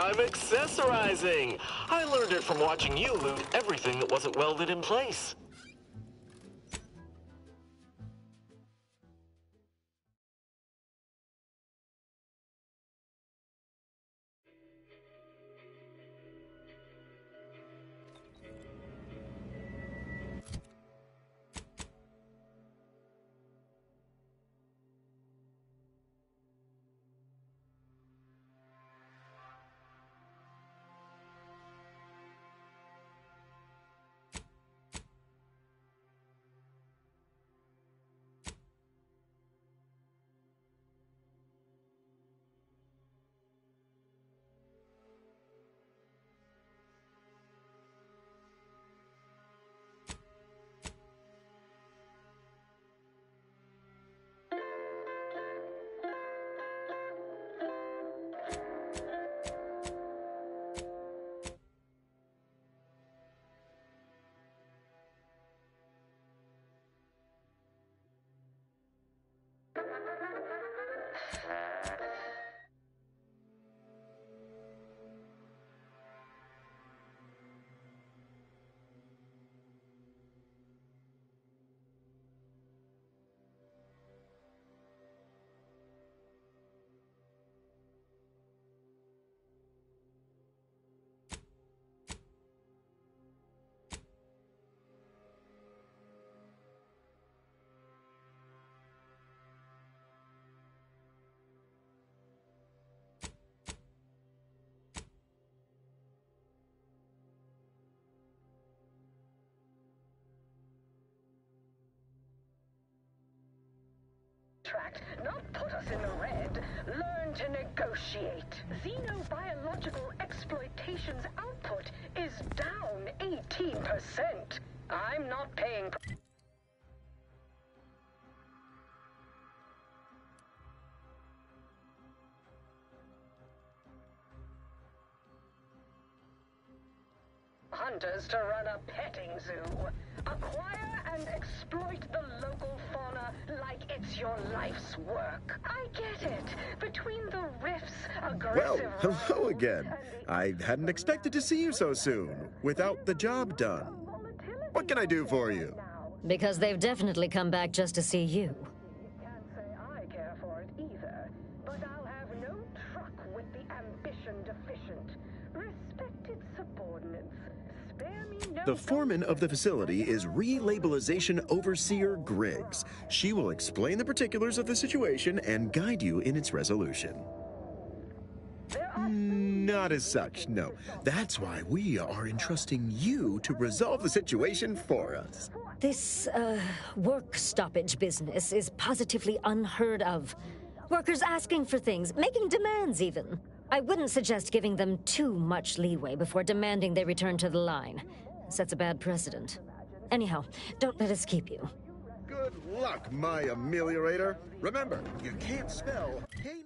I'm accessorizing. I learned it from watching you loot everything that wasn't welded in place. Not put us in the red. Learn to negotiate. Xenobiological exploitation's output is down 18%. I'm not paying... hunters to run a petting zoo. Acquire and exploit the local fauna like it's your life's work. I get it. Between the rifts, aggressive... Well, hello again. I hadn't expected to see you so soon, without the job done. What can I do for you? Because they've definitely come back just to see you. Can't say I care for it either, but I'll have no truck with the ambition deficient. Respected subordinates. The foreman of the facility is Relabelization Overseer Griggs. She will explain the particulars of the situation and guide you in its resolution. Not as such, no. That's why we are entrusting you to resolve the situation for us. This, work stoppage business is positively unheard of. Workers asking for things, making demands even. I wouldn't suggest giving them too much leeway before demanding they return to the line. Sets a bad precedent. Anyhow, don't let us keep you. Good luck, my ameliorator. Remember, you can't spell heinous.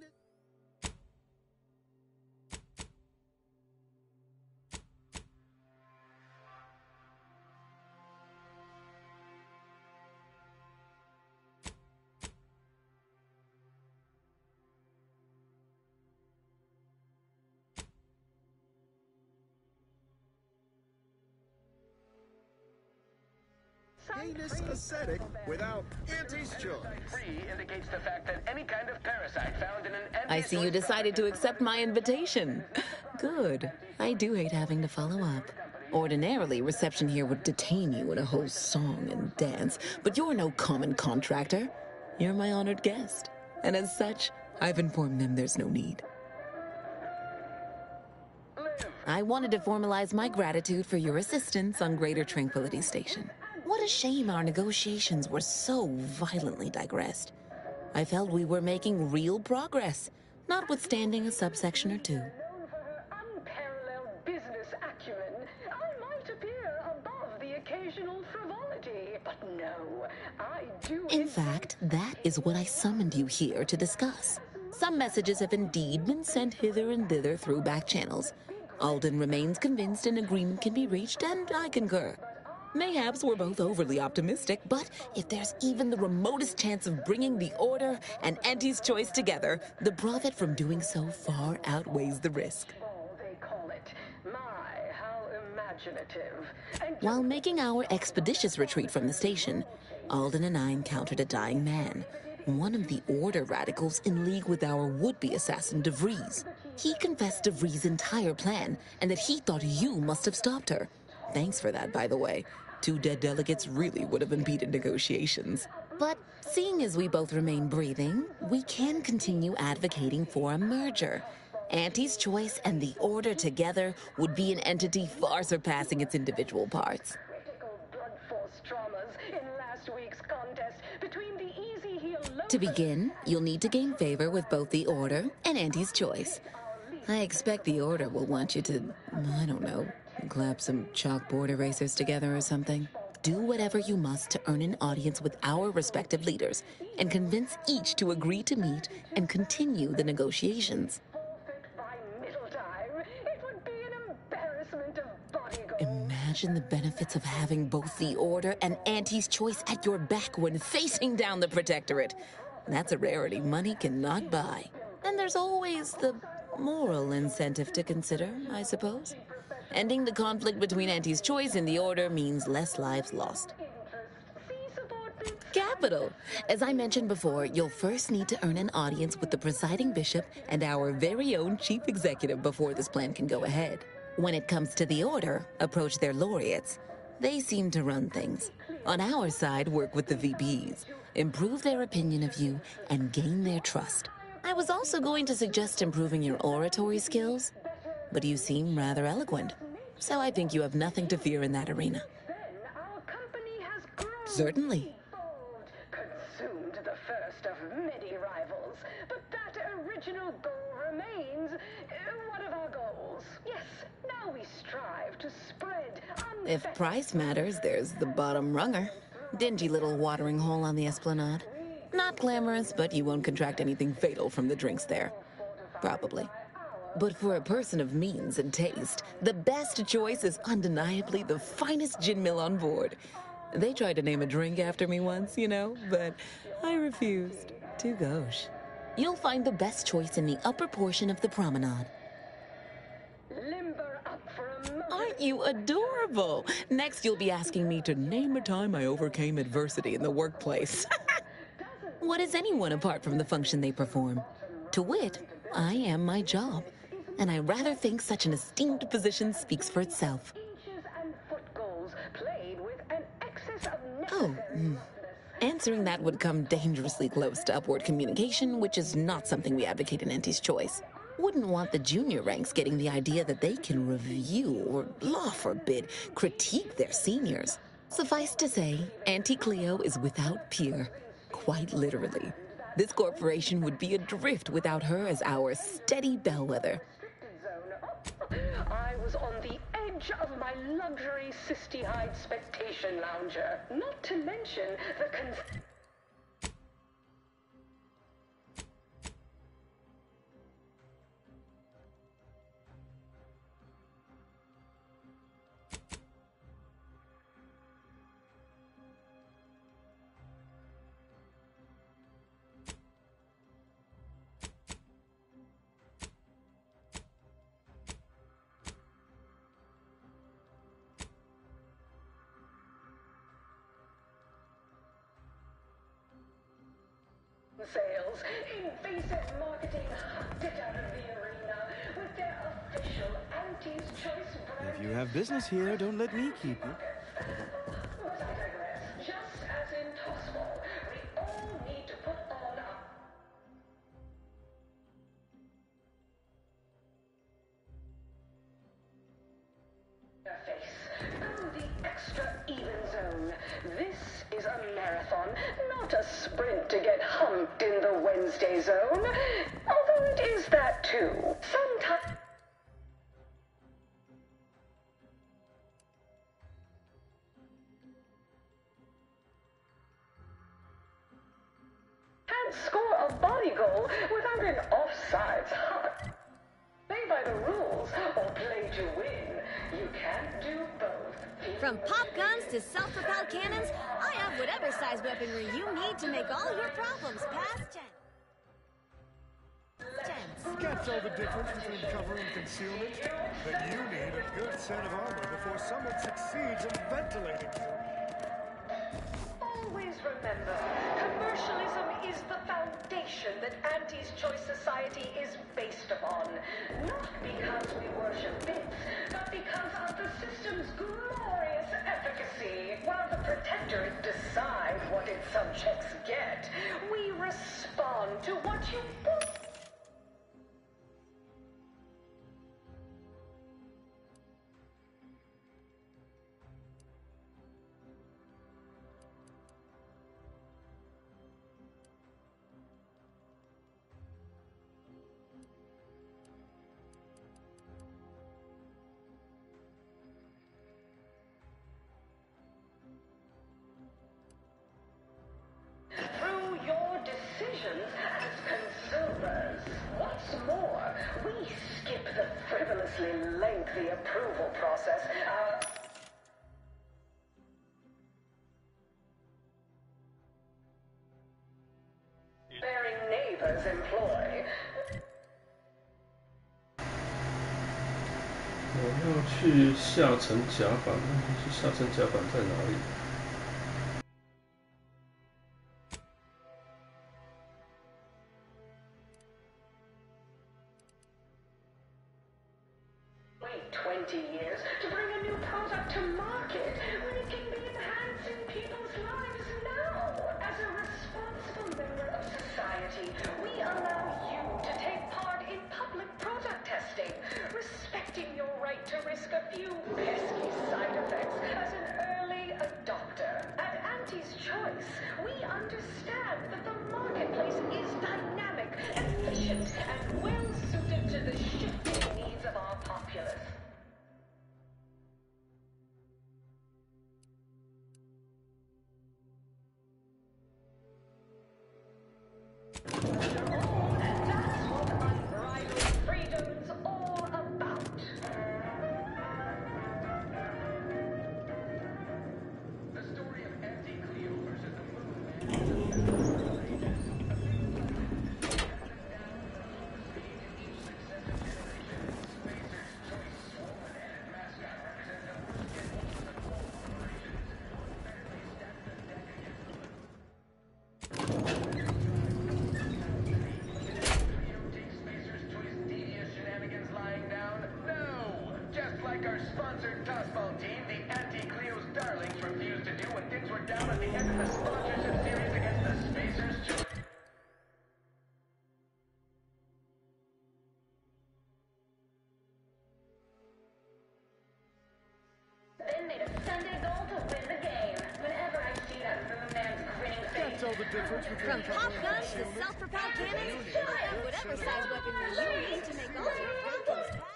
Heinous ascetic without Auntie's choice. Indicates the fact that any kind of parasite found in an I see you decided to accept my invitation. Good. I do hate having to follow up. Ordinarily, reception here would detain you in a whole song and dance, but you're no common contractor. You're my honored guest. And as such, I've informed them there's no need. I wanted to formalize my gratitude for your assistance on Greater Tranquility Station. What a shame our negotiations were so violently digressed. I felt we were making real progress, notwithstanding a subsection or two. Known for her unparalleled business acumen, I might appear above the occasional frivolity, but no, I do... In fact, that is what I summoned you here to discuss. Some messages have indeed been sent hither and thither through back channels. Alden remains convinced an agreement can be reached, and I concur. Mayhaps we're both overly optimistic, but if there's even the remotest chance of bringing the Order and Auntie's choice together, the profit from doing so far outweighs the risk. imaginative. And While making our expeditious retreat from the station, Alden and I encountered a dying man, one of the Order radicals in league with our would-be assassin DeVries. He confessed DeVries' entire plan and that he thought you must have stopped her. Thanks for that, by the way. 2 dead delegates really would have impeded negotiations. But seeing as we both remain breathing, we can continue advocating for a merger. Auntie's Choice and the Order together would be an entity far surpassing its individual parts. critical blood force traumas in last week's contest between the easy heel To begin, you'll need to gain favor with both the Order and Auntie's Choice. I expect the Order will want you to, I don't know, clap some chalkboard erasers together or something. Do whatever you must to earn an audience with our respective leaders and convince each to agree to meet and continue the negotiations. by middle time. It would be an embarrassment of bodyguards. Imagine the benefits of having both the Order and Auntie's Choice at your back when facing down the Protectorate. That's a rarity money cannot buy. And there's always the moral incentive to consider, I suppose. Ending the conflict between Auntie's Choice and the Order means less lives lost. Capital! As I mentioned before, you'll first need to earn an audience with the presiding bishop and our very own chief executive before this plan can go ahead. When it comes to the Order, approach their laureates. They seem to run things. On our side, work with the VPs, improve their opinion of you, and gain their trust. I was also going to suggest improving your oratory skills, but you seem rather eloquent, so I think you have nothing to fear in that arena. Then our company has grown. Certainly. Bold, consumed the first of many rivals, but that original goal remains one of our goals. Yes, now we strive to spread If price matters, there's the bottom runger. Dingy little watering hole on the Esplanade. Not glamorous, but you won't contract anything fatal from the drinks there. Probably. But for a person of means and taste, the best choice is undeniably the finest gin mill on board. They tried to name a drink after me once, you know, but I refused. Too gauche. You'll find the best choice in the upper portion of the promenade. limber up for a moment. Aren't you adorable? Next, you'll be asking me to name a time I overcame adversity in the workplace. What is anyone apart from the function they perform? To wit, I am my job. And I rather think such an esteemed position speaks for itself. Inches and foot goals played with an excess of Oh, answering that would come dangerously close to upward communication, which is not something we advocate in Auntie's Choice. Wouldn't want the junior ranks getting the idea that they can review or, law forbid, critique their seniors. Suffice to say, Auntie Cleo is without peer, quite literally. This corporation would be adrift without her as our steady bellwether. I was on the edge of my luxury cystihide spectation lounger. Not to mention the sales, invasive marketing hucked it out of the arena with their official Auntie's Choice brand. If you have business here, don't let me keep you. But I digress. Just as in Tossball, we all need to put on a face. Go the extra even zone. This is a marathon, not a sprint to get humped in the Wednesday zone. Although it is that too. Sometimes. Can't score a body goal without an offsides hut. Play by the rules or play to win. You can't do both. From pop guns to self-propelled cannons, I have whatever size weaponry you need to make all your problems past tense. Can't tell the difference between cover and concealment? Then you need a good set of armor before someone succeeds in ventilating you. Always remember, commercialism is the foundation that Auntie's Choice Society is based upon. Not because we worship bits, but because of the system's glorious efficacy. While the protectorate decide what its subjects get, we respond to what you want. Through your decisions as consumers. What's more, we skip the frivolously lengthy approval process. Bearing neighbors employ. 我要去下层甲板，去下层甲板在哪里？ Wait 20 years to bring a new product to market when it can be enhancing people's lives now. As a responsible member of society, we allow you to take part in public product testing, respecting your right to risk a few pesky side effects as an early adopter. At Auntie's Choice, we understand that the marketplace is dynamic, efficient, and well-suited to the shifting needs of our populace. That's what unbridled freedom's all about. The story of Anti-Cleo versus the Moon. Like our sponsored tossball team, the Anti-Cleo's darlings refused to do when things were down at the end of the sponsorship series against the Spacers' Choice. Then made a Sunday goal to win the game. Whenever I see that moon man's grinning face. Can't tell the difference between From cover pop and guns to concealment? self-propelled cannons, I have whatever size weaponry you need to make all your problems pass.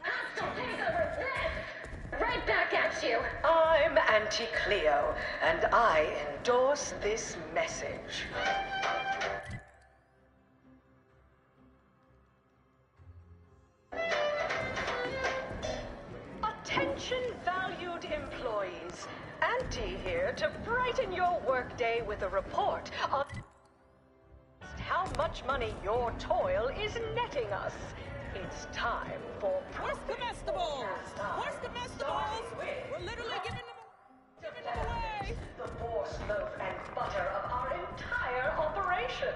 Hostile takeover blast! Right back at you. I'm Anti-Cleo, and I endorse this message. Attention, valued employees. Auntie here to brighten your workday with a report on how much money your toil is netting us. It's time for Where's comestibles? Where's comestibles? We're literally giving them away. the force, loaf, and butter of our entire operation.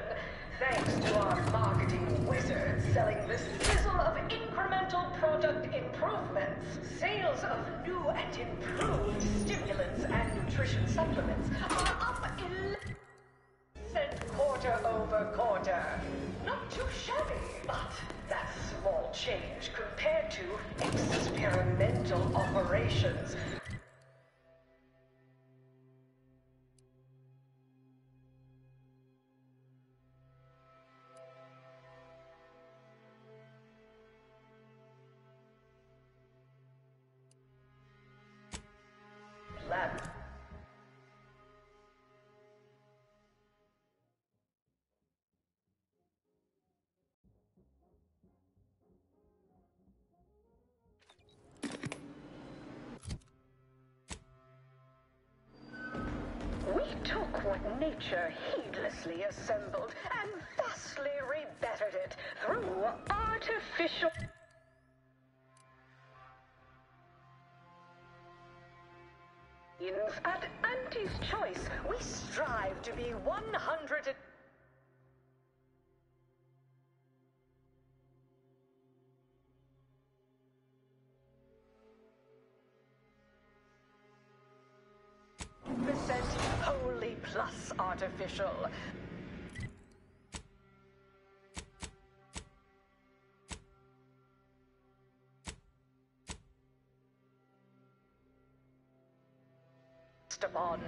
Thanks to our marketing wizards selling the sizzle of incremental product improvements, sales of new and improved stimulants and nutrition supplements are up 11% quarter over quarter. Not too shabby, but that's small change compared to experimental operations. Lab. We took what nature heedlessly assembled and thus vastly rebettered it through artificial... At Auntie's Choice, we strive to be 100... percent wholly plus artificial. Upon,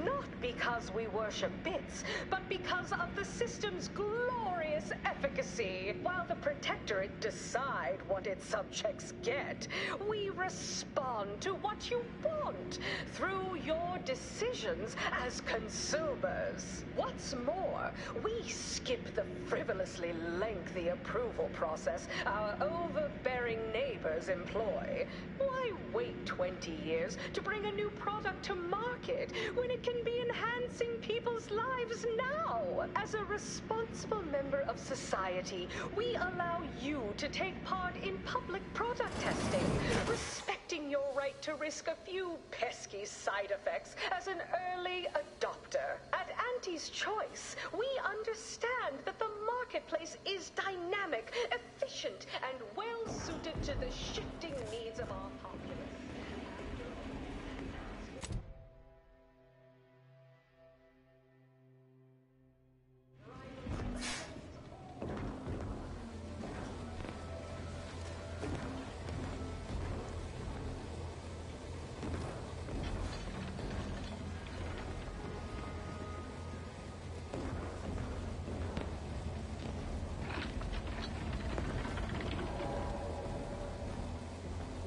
not because we worship bits, but because of the system's glorious efficacy. While the Protectorate decide what its subjects get, we respond to what you want through your decisions as consumers. What's more, we skip the frivolously lengthy approval process our overbearing neighbors employ. Why wait 20 years to bring a new product to market when it can be enhancing people's lives now? As a responsible member of society, we allow you to take part in public product testing, respecting your right to risk a few pesky side effects as an early adopter. At Auntie's Choice, we understand that the marketplace is dynamic, efficient, and well-suited to the shifting needs of our populace.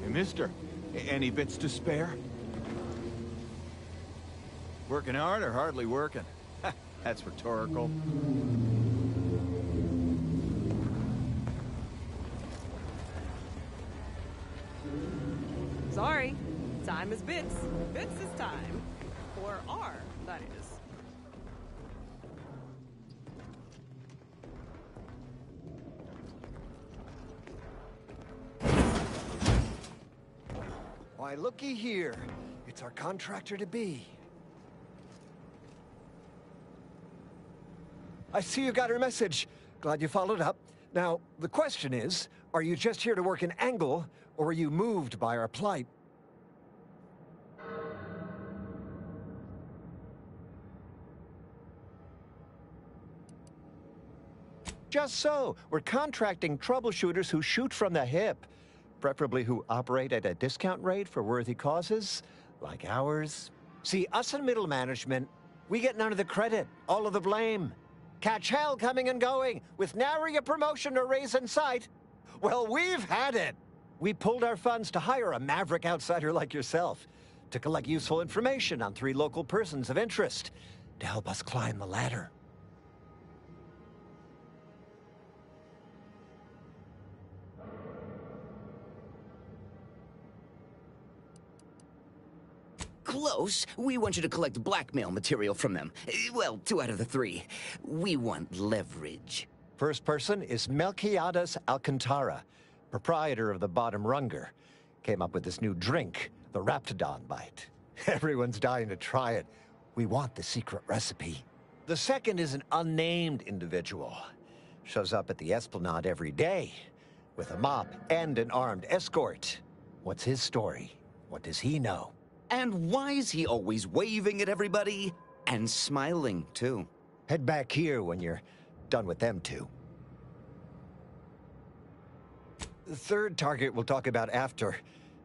Mister, any bits to spare? Working hard or hardly working? That's rhetorical. Sorry. Time is bits. Bits is time. Or are, that is. Why, looky here. It's our contractor-to-be. I see you got her message. Glad you followed up. Now, the question is, are you just here to work an angle, or are you moved by our plight? Just so. We're contracting troubleshooters who shoot from the hip. Preferably who operate at a discount rate for worthy causes, like ours. See, us in middle management, we get none of the credit, all of the blame. Catch hell coming and going, with nary a promotion or raise in sight. Well, we've had it. We pulled our funds to hire a maverick outsider like yourself, to collect useful information on 3 local persons of interest, to help us climb the ladder. Close. We want you to collect blackmail material from them. Well, 2 out of the 3. We want leverage. First person is Melquiades Alcantara, proprietor of the Bottom Runger. Came up with this new drink, the Raptidon Bite. Everyone's dying to try it. We want the secret recipe. The second is an unnamed individual. Shows up at the Esplanade every day, with a mop and an armed escort. What's his story? What does he know? And why is he always waving at everybody? And smiling, too. Head back here when you're done with them two. The third target we'll talk about after.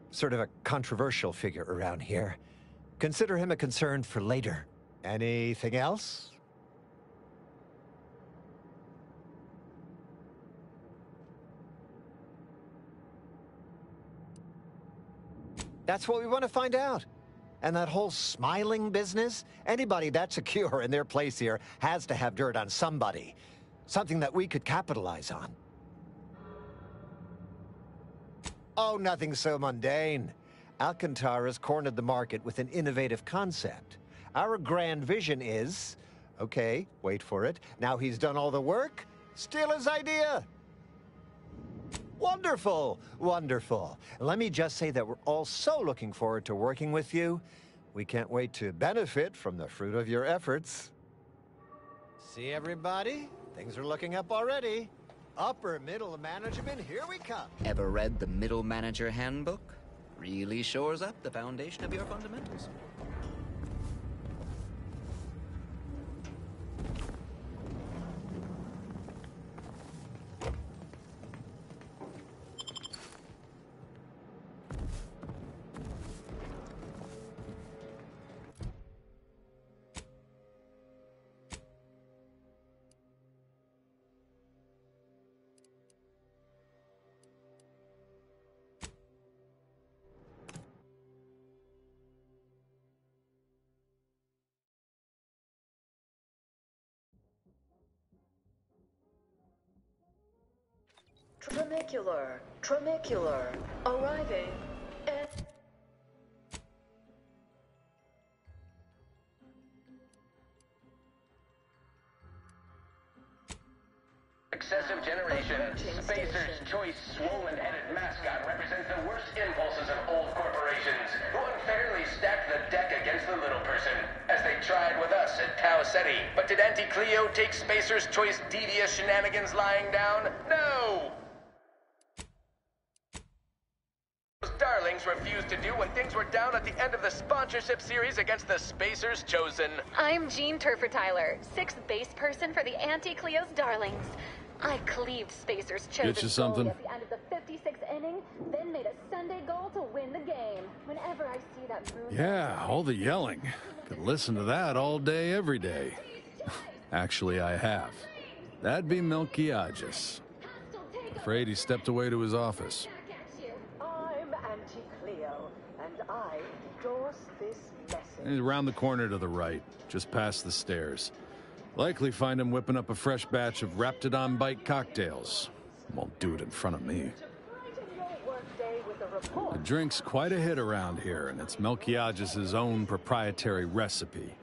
Sort of a controversial figure around here. Consider him a concern for later. Anything else? That's what we want to find out. And that whole smiling business, anybody that's secure in their place here has to have dirt on somebody. Something that we could capitalize on. Oh, nothing so mundane. Alcantara's cornered the market with an innovative concept. Our grand vision is... Okay, wait for it. Now he's done all the work, Steal his idea? Wonderful, wonderful. Let me just say that we're all so looking forward to working with you. We can't wait to benefit from the fruit of your efforts. See, everybody? Things are looking up already. Upper middle management, here we come. Ever read the Middle Manager Handbook? Really shores up the foundation of your fundamentals. Tramicular, arriving at... Excessive generation. Spacer's Choice swollen-headed mascot represents the worst impulses of old corporations, who unfairly stacked the deck against the little person, as they tried with us at Tau Ceti. But did Auntie Cleo take Spacer's Choice devious shenanigans lying down? No! Darlings refused to do when things were down at the end of the sponsorship series against the Spacers Chosen. I'm Jean Turfer-Tyler, 6th base person for the Auntie Cleo's Darlings. I cleaved Spacers Chosen Get you something? at the end of the 56th inning, then made a Sunday goal to win the game. Whenever I see that moon... Yeah, all the yelling. Could listen to that all day, every day. Actually, I have. That'd be Melquiades. Afraid he stepped away to his office. I'm Auntie Cleo, and I endorse this message. He's around the corner to the right, just past the stairs. Likely find him whipping up a fresh batch of Raptidon Bite cocktails. Won't do it in front of me. The drink's quite a hit around here, and it's Melquiades' own proprietary recipe.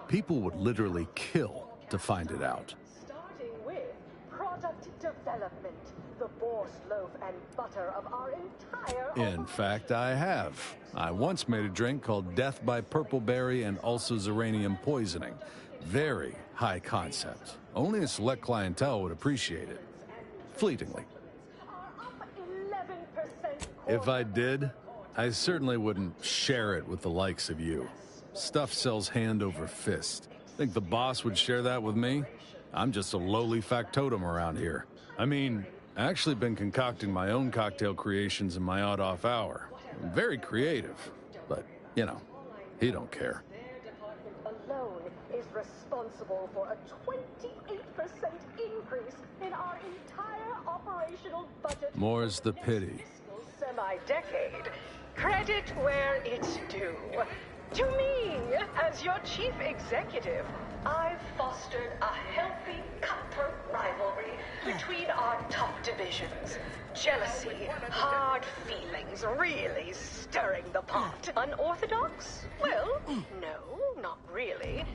People would literally kill to find it out. Starting with product development, the boar's loaf and butter of our entire... In fact, I have. I once made a drink called Death by Purpleberry and also Xeranium Poisoning. Very high concept. Only a select clientele would appreciate it. Fleetingly. If I did, I certainly wouldn't share it with the likes of you. Stuff sells hand over fist. Think the boss would share that with me? I'm just a lowly factotum around here. I mean, I actually been concocting my own cocktail creations in my odd-off hour. I'm very creative, but, you know, he don't care. Alone is responsible for a 28% increase in our entire operational budget. More's the pity. Semi-decade. Credit where it's due. To me, as your chief executive, I've fostered a healthy, cutthroat rivalry between our top divisions. Jealousy, hard feelings, really stirring the pot. Unorthodox? Well, no, not really.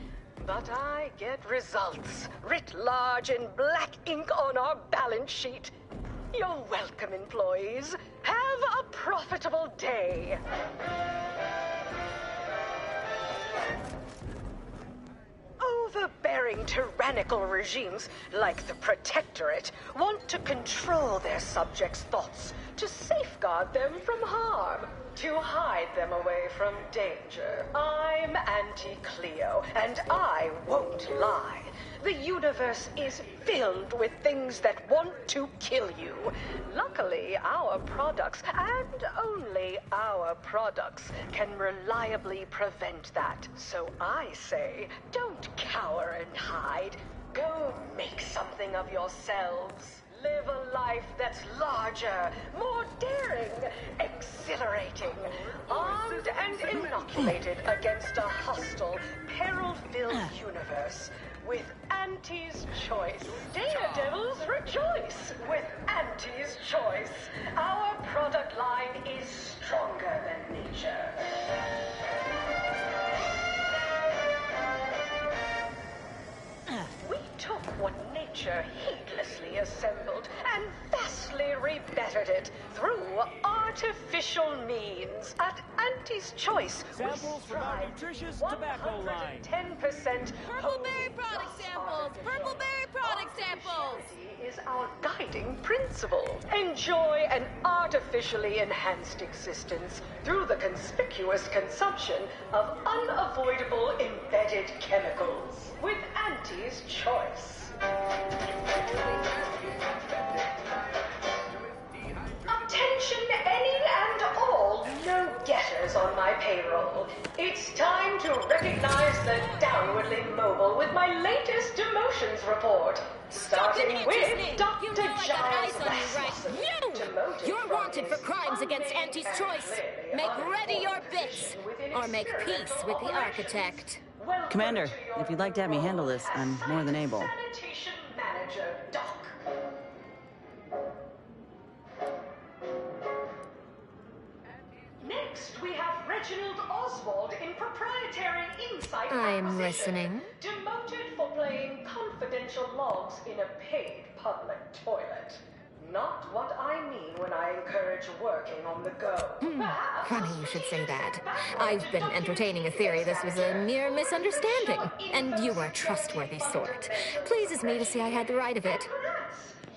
But I get results, writ large in black ink on our balance sheet. You're welcome, employees. Have a profitable day. Overbearing tyrannical regimes like the Protectorate want to control their subjects' thoughts, to safeguard them from harm, to hide them away from danger. I'm Auntie Cleo, and I won't lie. The universe is filled with things that want to kill you. Luckily, our products, and only our products, can reliably prevent that. So I say, don't cower and hide. Go make something of yourselves. Live a life that's larger, more daring, exhilarating, armed and inoculated against a hostile, peril-filled universe. With Auntie's Choice. Daredevils rejoice with Auntie's Choice. Our product line is stronger than nature. We took what nature creature heedlessly assembled and vastly rebettered it through artificial means. At Auntie's Choice, Samples from our nutritious tobacco line. 10% Purple berry product samples! Purple berry product samples! is our guiding principle. Enjoy an artificially enhanced existence through the conspicuous consumption of unavoidable embedded chemicals with Auntie's Choice. Attention any and all no-getters on my payroll. It's time to recognize the downwardly mobile with my latest demotions report. Starting with Dr. Giles Rasmussen. You're wanted for crimes against Auntie's Choice. Make ready your bits, or make peace with the architect. Commander, if you'd like to have me handle this, I'm more than able. Sanitation Manager, Doc. Next, we have Reginald Oswald in Proprietary Insight I'm Acquisition, listening. demoted for playing confidential logs in a paid public toilet. Not what I mean when I encourage working on the go. Funny you should say that. I've been entertaining a theory this was a mere misunderstanding, and you are a trustworthy sort. Pleases me to see I had the right of it.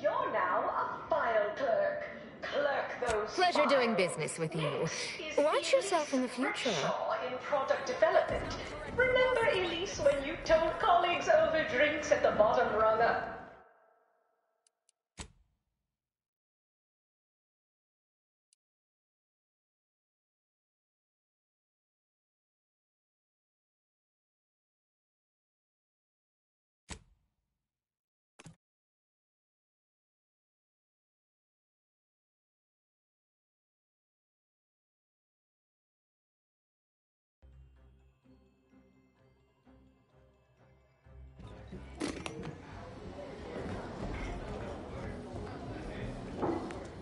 You're now a file clerk. Clerk those Pleasure doing business with you. Watch yourself in the future. in product development. Remember, Elise, when you told colleagues over drinks at the bottom rung?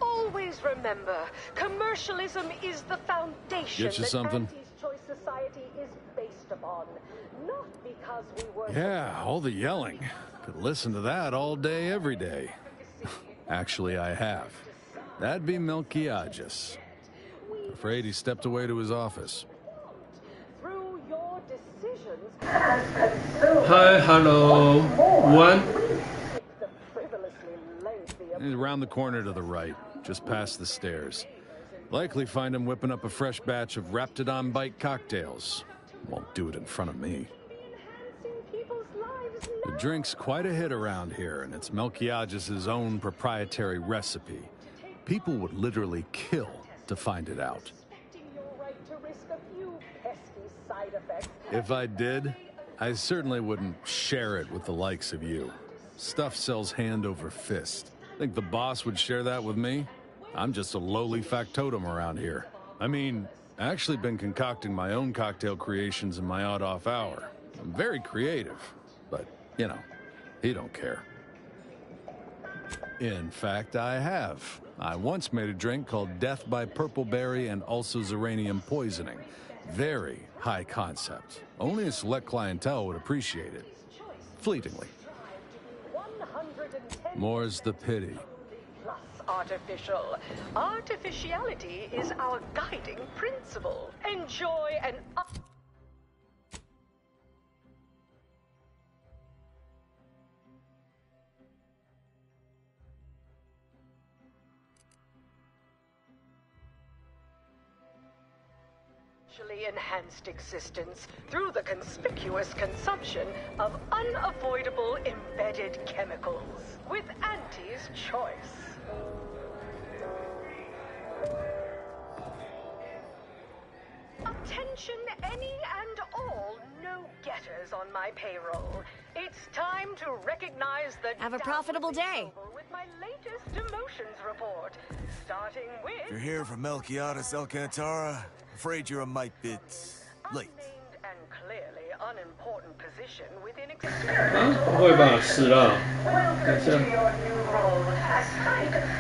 Always remember, commercialism is the foundation Get you that something? Auntie's Choice Society is based upon. Not because we were... Yeah, all the yelling. Could listen to that all day, every day. Actually, I have. That'd be Melquiades. Afraid he stepped away to his office. Through your decisions... Hi, hello. One. He's around the corner to the right, just past the stairs. Likely find him whipping up a fresh batch of Raptidon Bite cocktails. Won't do it in front of me. The drink's quite a hit around here, and it's Melquiades' own proprietary recipe. People would literally kill to find it out. If I did, I certainly wouldn't share it with the likes of you. Stuff sells hand over fist. Think the boss would share that with me? I'm just a lowly factotum around here. I mean, I actually been concocting my own cocktail creations in my odd-off hour. I'm very creative, but, you know, he don't care. In fact, I have. I once made a drink called Death by Purple Berry and also Xeranium Poisoning. Very high concept. Only a select clientele would appreciate it. Fleetingly. More's the pity. Plus artificial. Artificiality is our guiding principle. Enjoy an... enhanced existence through the conspicuous consumption of unavoidable embedded chemicals with Auntie's Choice. Attention any and all no-getters on my payroll. It's time to recognize the... Have a profitable day. ...with my latest demotions report, starting with... You're here from Melquiades Alcantara. Afraid you're a mite bit late. And clearly unimportant position within 不会吧？死了。等一下。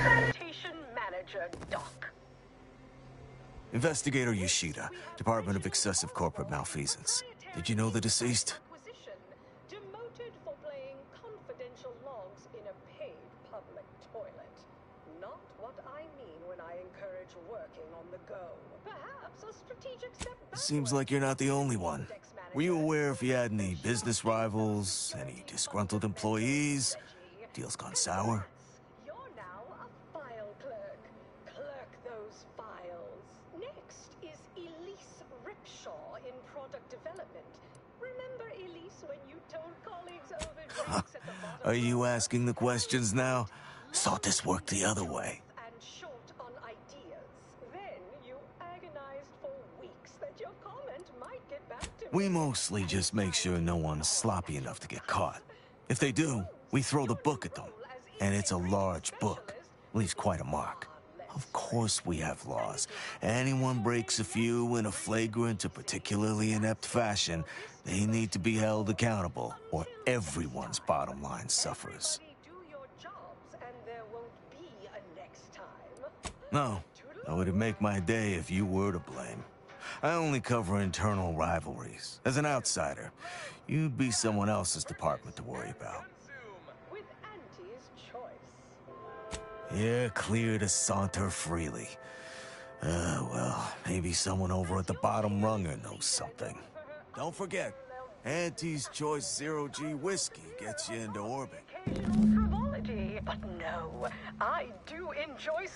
Sanitation Manager, Doc. Investigator Yoshida, Department of Excessive Corporate Malfeasance. Did you know the deceased? Demoted for playing confidential logs ago. Perhaps a strategic step back. Seems like you're not the only one. Were you aware if you had any business rivals, any disgruntled employees? Deals gone sour? You're now a file clerk. Clerk those files. Next is Elise Ripshaw in product development. Remember Elise when you told colleagues over drinks at the bottom? Are you asking the questions now? Thought this worked the other way. And short on ideas. Then you agonized for weeks that your comment might get back to me. We mostly just make sure no one's sloppy enough to get caught. If they do, we throw the book at them. And it's a large book. Leaves quite a mark. Of course we have laws. Anyone breaks a few in a flagrant or particularly inept fashion, they need to be held accountable, or everyone's bottom line suffers. Do your jobs and there won't be a next time. No, it would make my day if you were to blame. I only cover internal rivalries. As an outsider, you'd be someone else's department to worry about. With Auntie's choice. You're clear to saunter freely. Well, maybe someone over at the bottom runger knows something. Don't forget, Auntie's Choice Zero-G whiskey gets you into orbit. Frivolity. But no, I do enjoy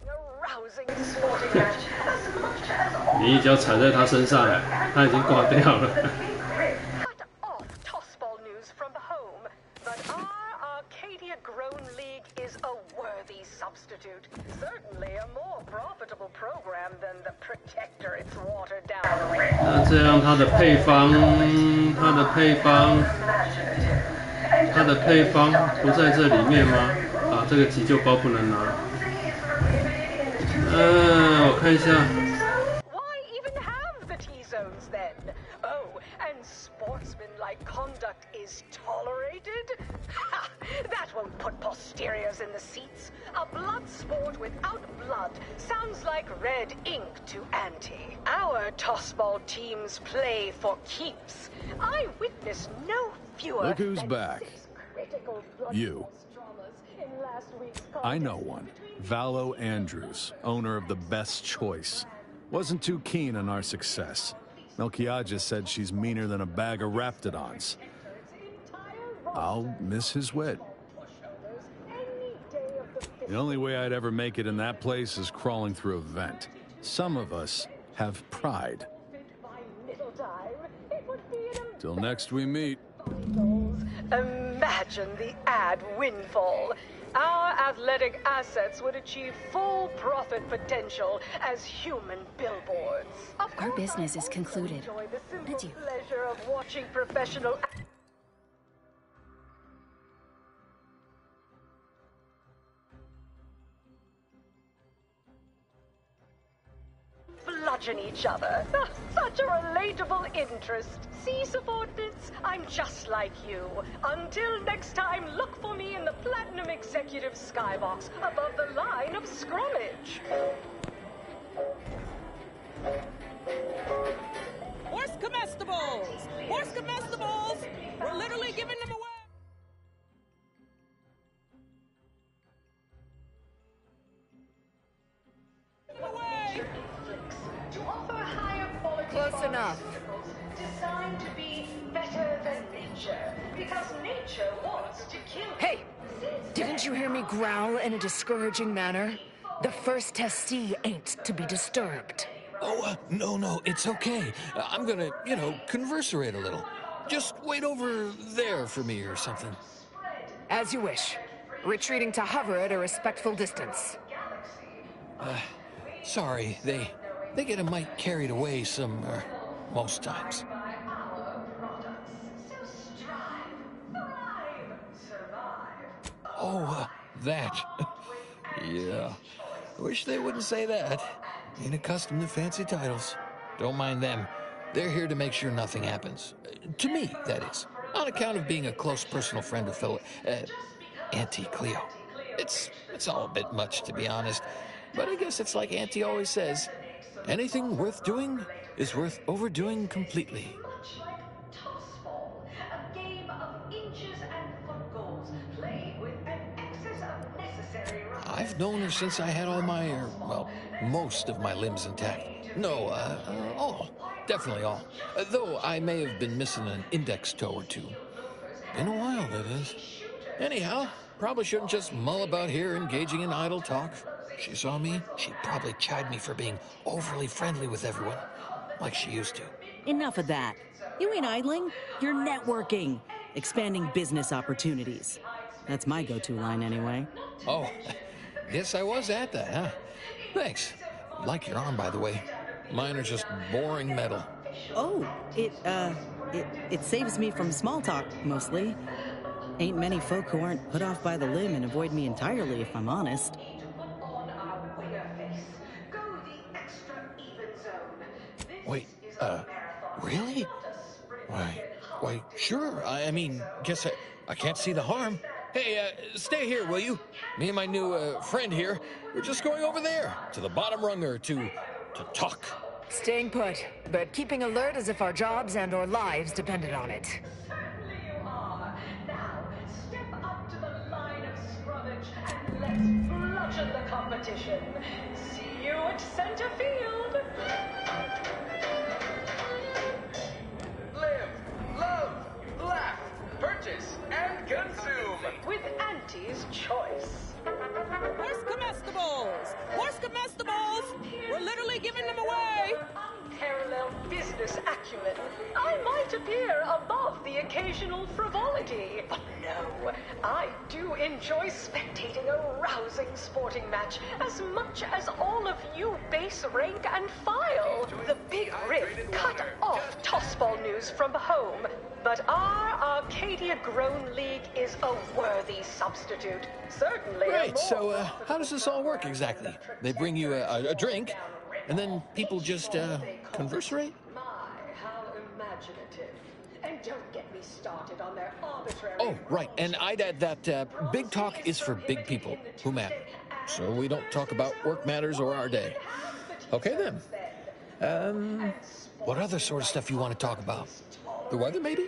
a rousing sporting match as much as all. 你一脚踩在他身上，他已经挂掉了。 Cut off tossball news from the home, but our Arcadia Grown League is a worthy substitute. Certainly a more profitable program than the Protectorate's watered down. 那这样它的配方不在这里面吗？啊，这个急救包不能拿。我看一下。 Why even have the T-zones then? Oh, and sportsmanlike conduct is tolerated? Ha! That won't put posteriors in the seats. A blood sport without blood sounds like red ink to Auntie. Our tossball teams play for keeps. I witnessed no fewer Look who's than back. 6 critical blood You. dramas in last week's I know one. Valo Andrews, owner of the Best Choice. Wasn't too keen on our success. Melchiadja said she's meaner than a bag of raptidons. I'll miss his wit. The only way I'd ever make it in that place is crawling through a vent. Some of us have pride. Till next we meet. Imagine the ad windfall. Our athletic assets would achieve full profit potential as human billboards. Our business is concluded. Enjoy the simple pleasure of watching professional bludgeon each other. Such a relatable interest. See, subordinates, I'm just like you. Until next time, look for me in the Platinum Executive Skybox above the line of scrummage. Horse comestibles! Horse comestibles! We're literally giving them away! To offer higher quality. Close enough. Designed to be better than nature, because nature wants to kill. Hey! Didn't you hear me growl in a discouraging manner? The first testee ain't to be disturbed. Oh, no, it's okay. I'm gonna, converserate a little. Just wait over there for me or something. As you wish. Retreating to hover at a respectful distance. Sorry, they get a mite carried away most times. Oh, that. Yeah. Wish they wouldn't say that. Ain't accustomed to fancy titles. Don't mind them. They're here to make sure nothing happens. To me, that is. On account of being a close personal friend of fellow... Auntie Cleo. It's all a bit much, to be honest. But I guess it's like Auntie always says. Anything worth doing is worth overdoing completely. A game of inches and foot goals, played with an excess of necessary Known her since I had all my, well, most of my limbs intact. No, all. Definitely all. Though I may have been missing an index toe or two. Been a while, that is. Anyhow, probably shouldn't just mull about here engaging in idle talk. She saw me, she'd probably chide me for being overly friendly with everyone, like she used to. Enough of that. You ain't idling, you're networking, expanding business opportunities. That's my go-to line anyway. Oh, guess I was at that, huh? Thanks. Like your arm, by the way. Mine are just boring metal. Oh, it saves me from small talk, mostly. Ain't many folk who aren't put off by the limb and avoid me entirely, if I'm honest. Wait, really? Why, sure. I mean, guess I can't see the harm. Hey, stay here, will you? Me and my new friend here, we're just going over there, to the bottom runger, to talk. Staying put, but keeping alert as if our jobs and our lives depended on it. Now, step up to the line of scrummage and let's bludgeon the competition. See you at center field. Live, love, laugh, purchase, and consume. With Auntie's choice. Horse comestibles! Horse comestibles! We're literally giving them away! Unparalleled business acumen. I might appear above the occasional frivolity, but no, I do enjoy spectating a rousing sporting match as much as all of you base rank and file. The Big Rip cut off tossball news from home, but our Arcadia Grown League is a worthy substitute. Certainly. Right, so how does this all work exactly? They bring you a drink, and then people just conversate? My, how imaginative. And don't get me started on their arbitrary... Oh, right, and I'd add that big talk is for big people who matter. So we don't talk about work matters or our day. Okay, then. What other sort of stuff you want to talk about? The weather, maybe?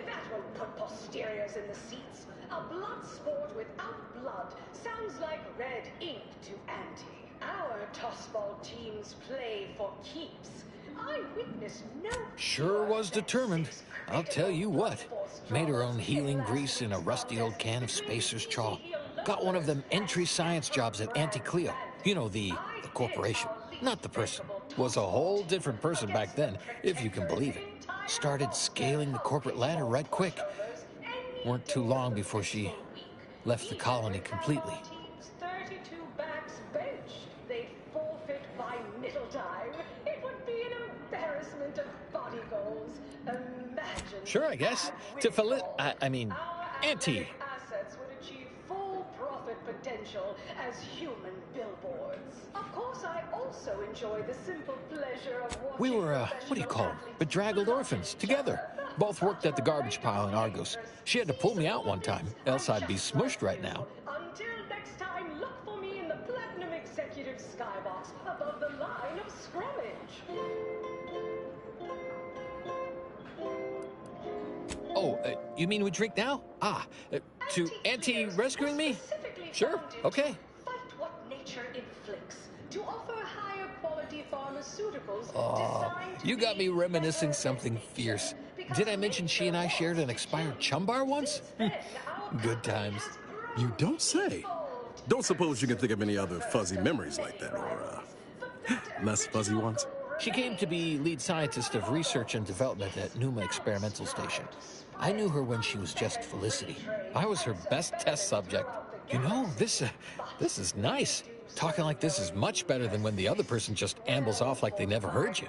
That won't put posteriors in the seats. A blood sport without blood sounds like red ink to Auntie. Our tossball teams play for keeps. I witnessed no... Sure was determined. I'll tell you what. Made her own healing grease in a rusty old can of Spacer's Chaw. Got one of them entry science jobs at Auntie Cleo. You know, the corporation. Not the person. Was a whole different person back then, if you can believe it. Started scaling the corporate ladder right quick. Weren't too long before she left the colony completely. 32 backs benched. They forfeit by middle time. It would be an embarrassment of body goals. Imagine... Sure, I guess. To Auntie. Assets would achieve full profit potential as human billboards. Of course, I also enjoy the simple pleasure of watching... We were, what do you call them? Bedraggled orphans, together. Both worked at the garbage pile in Argos. She had to pull me out one time, else I'd be smushed right now. Until next time, look for me in the Platinum Executive Skybox above the line of scrummage. Oh, you mean we drink now? To Auntie rescuing me? Sure, okay. Fight what nature inflicts to offer higher quality pharmaceuticals designed to You got me reminiscing something fierce. Did I mention she and I shared an expired chum bar once? Good times. You don't say. Don't suppose you can think of any other fuzzy memories like that, or less fuzzy ones? She came to be lead scientist of research and development at Numa Experimental Station. I knew her when she was just Felicity. I was her best test subject. You know, this is nice. Talking like this is much better than when the other person just ambles off like they never heard you.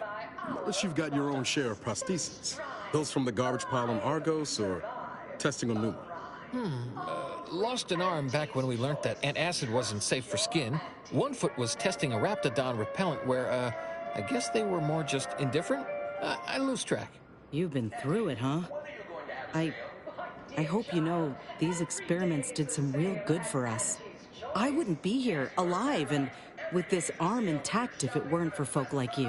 Notice you've got your own share of prostheses. Those from the garbage pile on Argos or testing on Numa? Lost an arm back when we learned that antacid wasn't safe for skin. One foot was testing a Raptidon repellent where, I guess they were more just indifferent. I lose track. You've been through it, huh? I hope you know these experiments did some real good for us. I wouldn't be here, alive, and with this arm intact if it weren't for folk like you.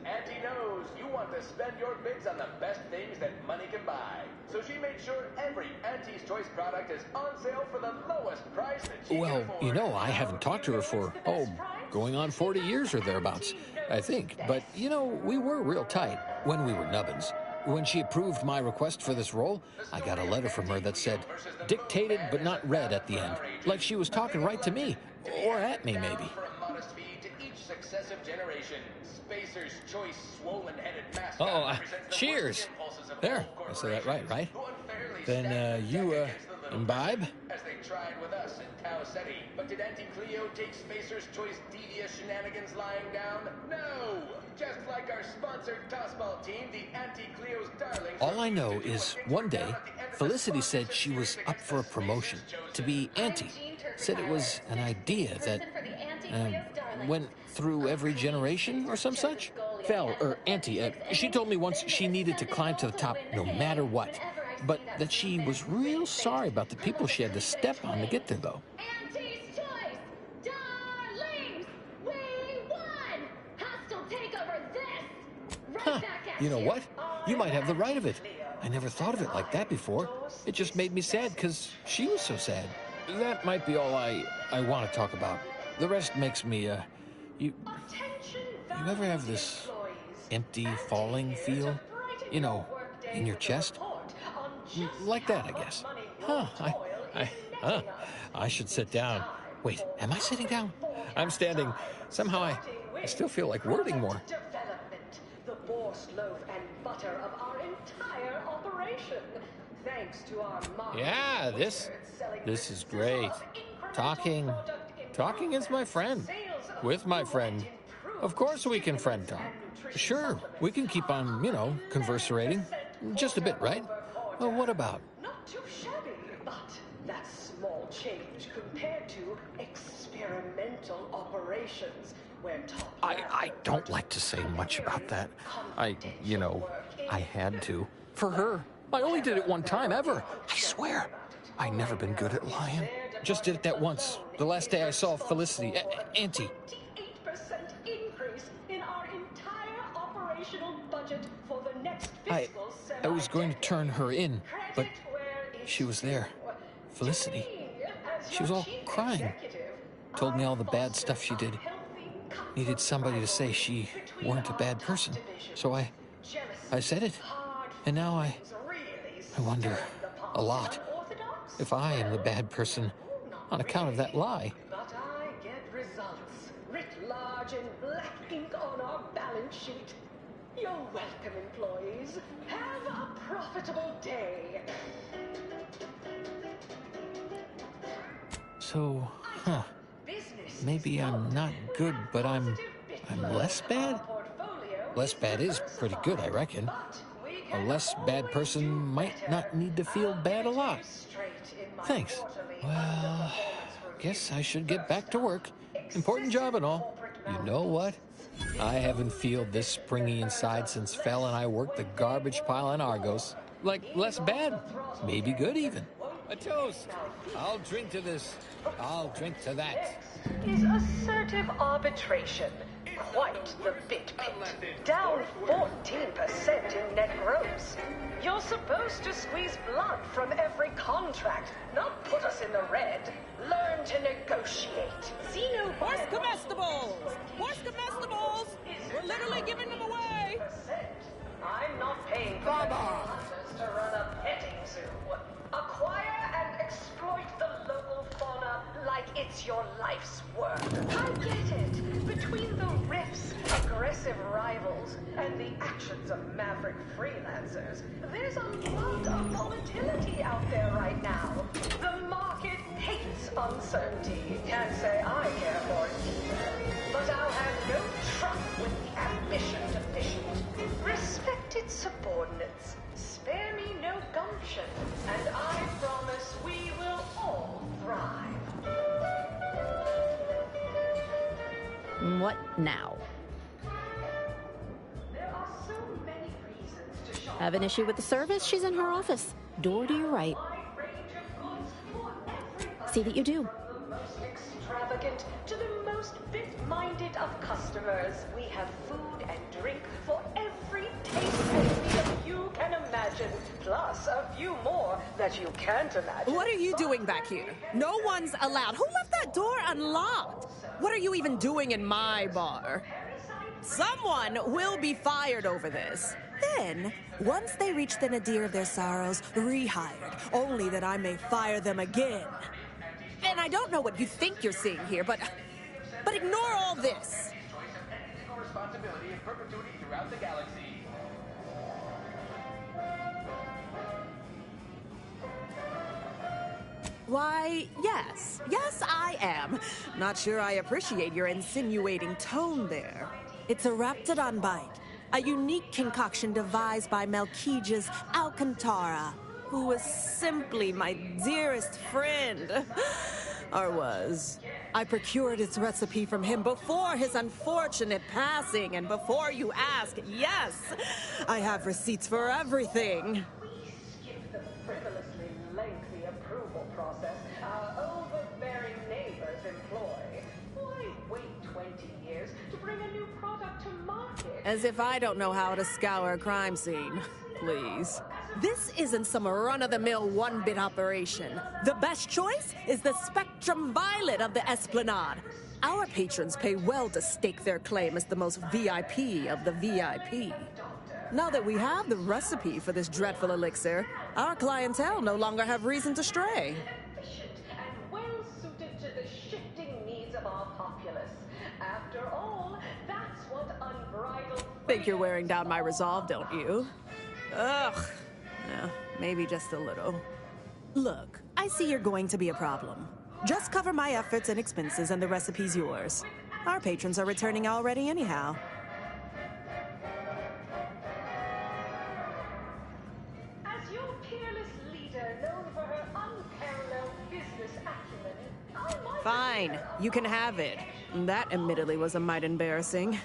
Auntie knows you want to spend your bits on the best things that money can buy. So she made sure every Auntie's Choice product is on sale for the lowest price that she Well, can afford. you know, I haven't talked to her for, going on 40 years or thereabouts, I think. But, you know, we were real tight when we were nubbins. When she approved my request for this role, I got a letter from her that said, dictated but not read at the end. Like she was talking right to me. Or at me, maybe. For a modest fee to each successive generation, Spacer's Choice swollen-headed mascot Oh, represents the cheers. worst impulses of There, all I said that right, right? who unfairly Then, stack the you, deck against the little imbibe? person, as they tried with us in Tau Ceti. But did Auntie Cleo take Spacer's Choice devious shenanigans lying down? No! Just like our sponsored tossball team, the Auntie Cleo's Darlings... All I know is one day, Felicity said she was up for a promotion to be Auntie. Said it was an idea that went through every generation or some such. Auntie, she told me once she needed to climb to the top no matter what. But that she was real sorry about the people she had to step on to get there, though. Auntie's Choice! Darlings! We won! Hostile takeover this! Right back at You know what? You might have the right of it. I never thought of it like that before. It just made me sad because she was so sad. That might be all I want to talk about. The rest makes me, you ever have this empty falling feel? You know, in your chest? Like that, I guess. I should sit down. Wait, am I sitting down? I'm standing. Somehow I still feel like wording more. The borscht loaf and butter of our entire operation. Thanks to our mom. Yeah, this is great. Talking is my friend. With my friend. Of course we can friend talk. Sure, we can keep on, converserating. Just a bit, right? Well, what about? Not too shabby, but that's small change compared to experimental operations where top... I don't like to say much about that. I had to. For her. I only did it one time ever. I swear. I've never been good at lying. Just did it that once. The last day I saw Felicity, Auntie. 8% increase in our entire operational budget for the next fiscal I was going to turn her in, but she was there. Felicity. She was all crying. Told me all the bad stuff she did. Needed somebody to say she weren't a bad person. So I said it. And now I wonder a lot if I am the bad person on account of that lie. But I get results writ large in black ink on our balance sheet. You're welcome, employees. Have a profitable day. So, maybe I'm not good, but I'm less bad? Less bad is pretty good, I reckon. A less bad person might not need to feel bad a lot. Thanks. Well, guess I should get back to work. Important job and all. You know what? I haven't felt this springy inside since Fel and I worked the garbage pile on Argos. Like, less bad. Maybe good, even. A toast. I'll drink to this. I'll drink to that. Is assertive arbitration. Quite the bit pit. Down 14% in net gross. You're supposed to squeeze blood from every contract, not put us in the red. Learn to negotiate. Xeno horse comestibles! Horse comestibles! We're literally giving them away! I'm not paying for hunters to run a petting zoo. Acquire and exploit the local fauna like it's your life's work. I get it. Between the rifts, aggressive rivals, and the actions of maverick freelancers, there's a lot of volatility out there right now. The market hates uncertainty. Can't say I care for it either. But I'll have no truck with the ambition deficient. Respected subordinates, spare me no gumption, and I promise we will all thrive. What now? There are so many reasons to shop. Have an issue with the service? She's in her office. Door to your right. See that you do. From the most extravagant to the most bit-minded of customers, we have food and drink for every taste and need of you can imagine, plus a few more that you can't imagine. What are you doing back here? No one's allowed. Who left that door unlocked? What are you even doing in my bar? Someone will be fired over this. Then, once they reach the nadir of their sorrows, rehired, only that I may fire them again. And I don't know what you think you're seeing here, but ignore all this. Responsibility in perpetuity throughout the galaxy. Why, yes. Yes, I am. Not sure I appreciate your insinuating tone there. It's a Raptidon bite, a unique concoction devised by Melquiades Alcantara, who was simply my dearest friend. Or was. I procured its recipe from him before his unfortunate passing, and before you ask, yes, I have receipts for everything. Skip the frivolously lengthy approval process our overbearing neighbors employ. Why wait 20 years to bring a new product to market? As if I don't know how to scour a crime scene. Please. This isn't some run-of-the-mill one-bit operation. The best choice is the Spectrum Violet of the Esplanade. Our patrons pay well to stake their claim as the most VIP of the VIP. Now that we have the recipe for this dreadful elixir, our clientele no longer have reason to stray. Efficient and well-suited to the shifting needs of our populace. After all, that's what unbridled... Think you're wearing down my resolve, don't you? Ugh. Yeah, maybe just a little. Look, I see you're going to be a problem. Just cover my efforts and expenses and the recipe's yours. Our patrons are returning already anyhow. As your peerless leader, known for her unparalleled business acumen, I might... Fine, you can have it. That admittedly was a mite embarrassing.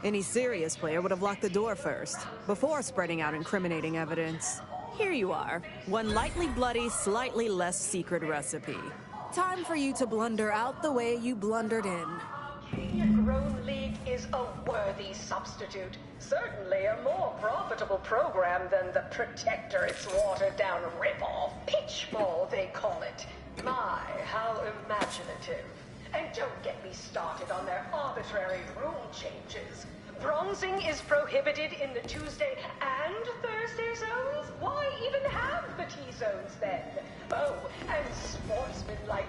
Any serious player would have locked the door first, before spreading out incriminating evidence. Here you are, one lightly bloody, slightly less secret recipe. Time for you to blunder out the way you blundered in. The Grown League is a worthy substitute. Certainly a more profitable program than the Protectorate's watered-down rip-off. Pitchball, they call it. My, how imaginative. And don't get me started on their arbitrary rule changes. Bronzing is prohibited in the Tuesday and Thursday zones? Why even have the T-zones then? Oh, and sportsmanlike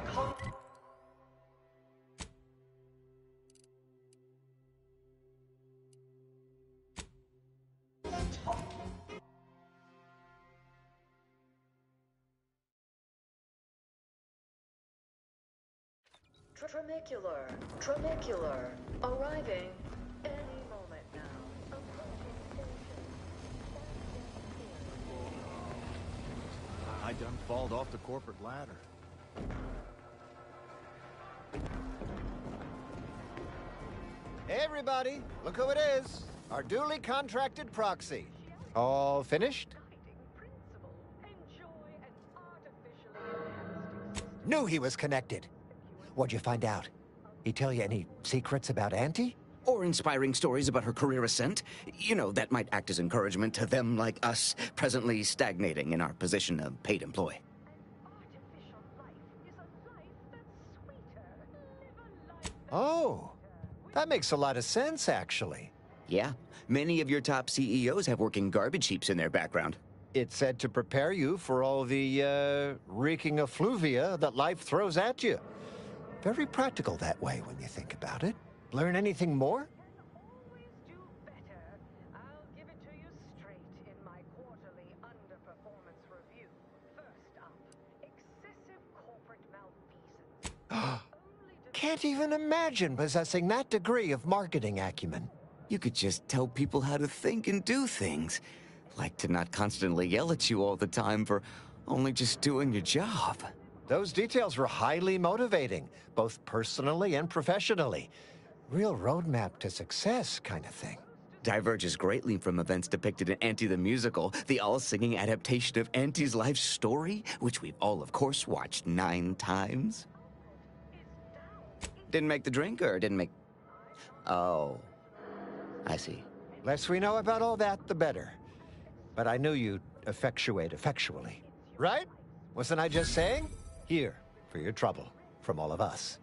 Tramicular, arriving any moment now. I done falled off the corporate ladder. Hey, everybody, look who it is. Our duly contracted proxy. All finished? Knew he was connected. What'd you find out? He tell you any secrets about Auntie? Or inspiring stories about her career ascent? You know, that might act as encouragement to them like us, presently stagnating in our position of paid employee. Oh, that makes a lot of sense, actually. Yeah, many of your top CEOs have working garbage heaps in their background. It's said to prepare you for all the, reeking effluvia that life throws at you. Very practical that way when you think about it. Learn anything more? I'll give it to you straight in my quarterly underperformance review. First up, excessive corporate malfeasance. Can't even imagine possessing that degree of marketing acumen. You could just tell people how to think and do things. Like to not constantly yell at you all the time for only just doing your job. Those details were highly motivating, both personally and professionally. Real roadmap to success kind of thing. Diverges greatly from events depicted in Auntie the Musical, the all-singing adaptation of Auntie's life story, which we've all, of course, watched 9 times. Didn't make the drink, or didn't make... Oh, I see. Less we know about all that, the better. but I knew you'd effectuate effectually. Right? Wasn't I just saying? Here, for your trouble, from all of us.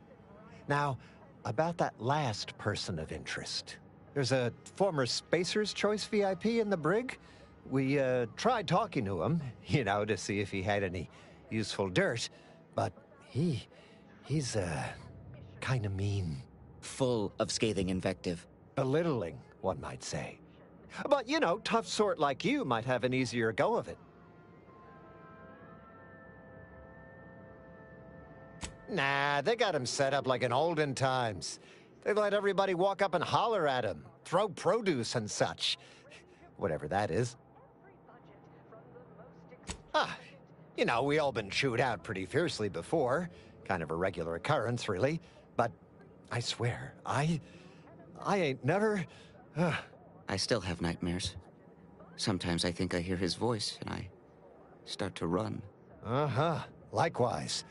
Now, about that last person of interest. There's a former Spacer's Choice VIP in the brig. We, tried talking to him, you know, to see if he had any useful dirt, but he's, kinda mean. Full of scathing invective. Belittling, one might say. But, you know, tough sort like you might have an easier go of it. Nah, they got him set up like in olden times. They let everybody walk up and holler at him, throw produce and such. Whatever that is. You know, we all been chewed out pretty fiercely before. Kind of a regular occurrence, really. But I swear, I ain't never... I still have nightmares. Sometimes I think I hear his voice, and I start to run. Uh-huh. Likewise.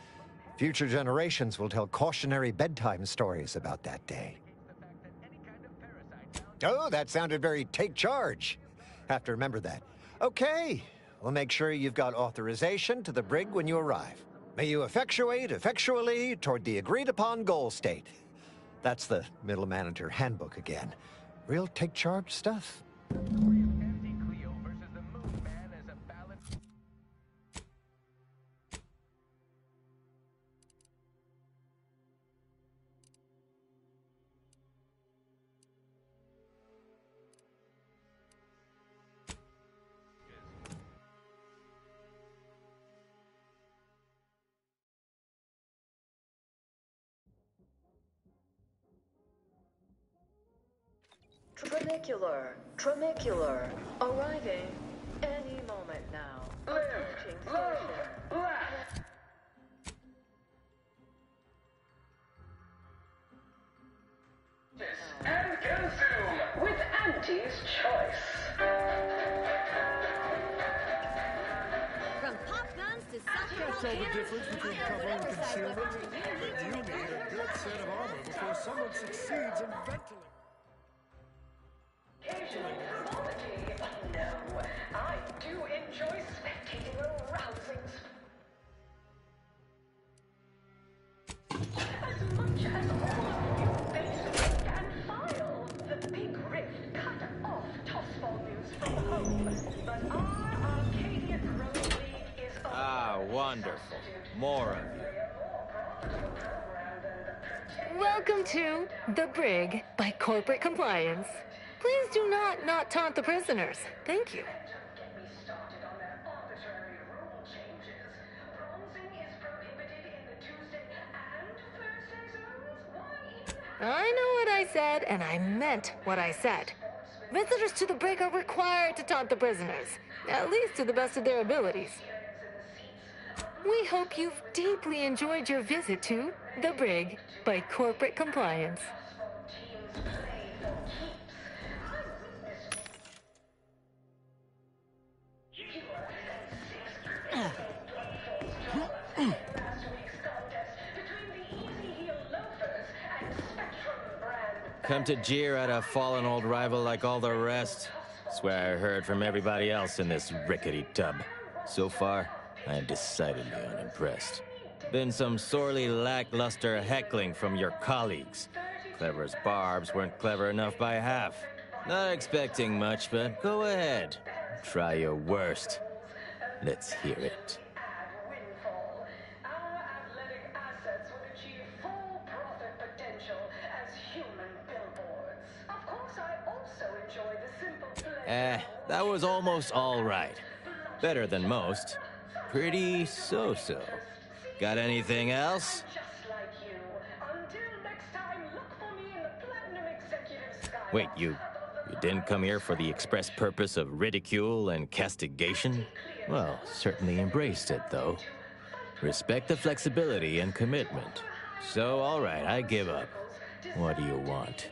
Future generations will tell cautionary bedtime stories about that day. Oh, that sounded very take charge. Have to remember that. Okay, we'll make sure you've got authorization to the brig when you arrive. May you effectuate effectually toward the agreed-upon goal state. That's the middle manager handbook again. Real take charge stuff. Tramicular, arriving any moment now. Approaching station. And consume with Auntie's choice. From pop guns to Can't tell the difference between cover and concealment, but you need a good set of armor before someone succeeds in ventilating. No, I do enjoy spectating a rousing as much as all of you base and file. The big rift cut off Tossball News from home, but our Arcadia Pro League is wonderful. More of you. Welcome to The Brig by Corporate Compliance. Please do not taunt the prisoners. Thank you. I know what I said, and I meant what I said. Visitors to the brig are required to taunt the prisoners, at least to the best of their abilities. We hope you've deeply enjoyed your visit to The Brig by Corporate Compliance. Come to jeer at a fallen old rival like all the rest. Swear I heard from everybody else in this rickety tub. So far, I am decidedly unimpressed. Been some sorely lackluster heckling from your colleagues. Clever as barbs weren't clever enough by half. Not expecting much, but go ahead. Try your worst. Let's hear it. That was almost all right. Better than most. Pretty so-so. Got anything else? Wait, you didn't come here for the express purpose of ridicule and castigation? Well, certainly embraced it, though. Respect the flexibility and commitment. So, all right, I give up. What do you want?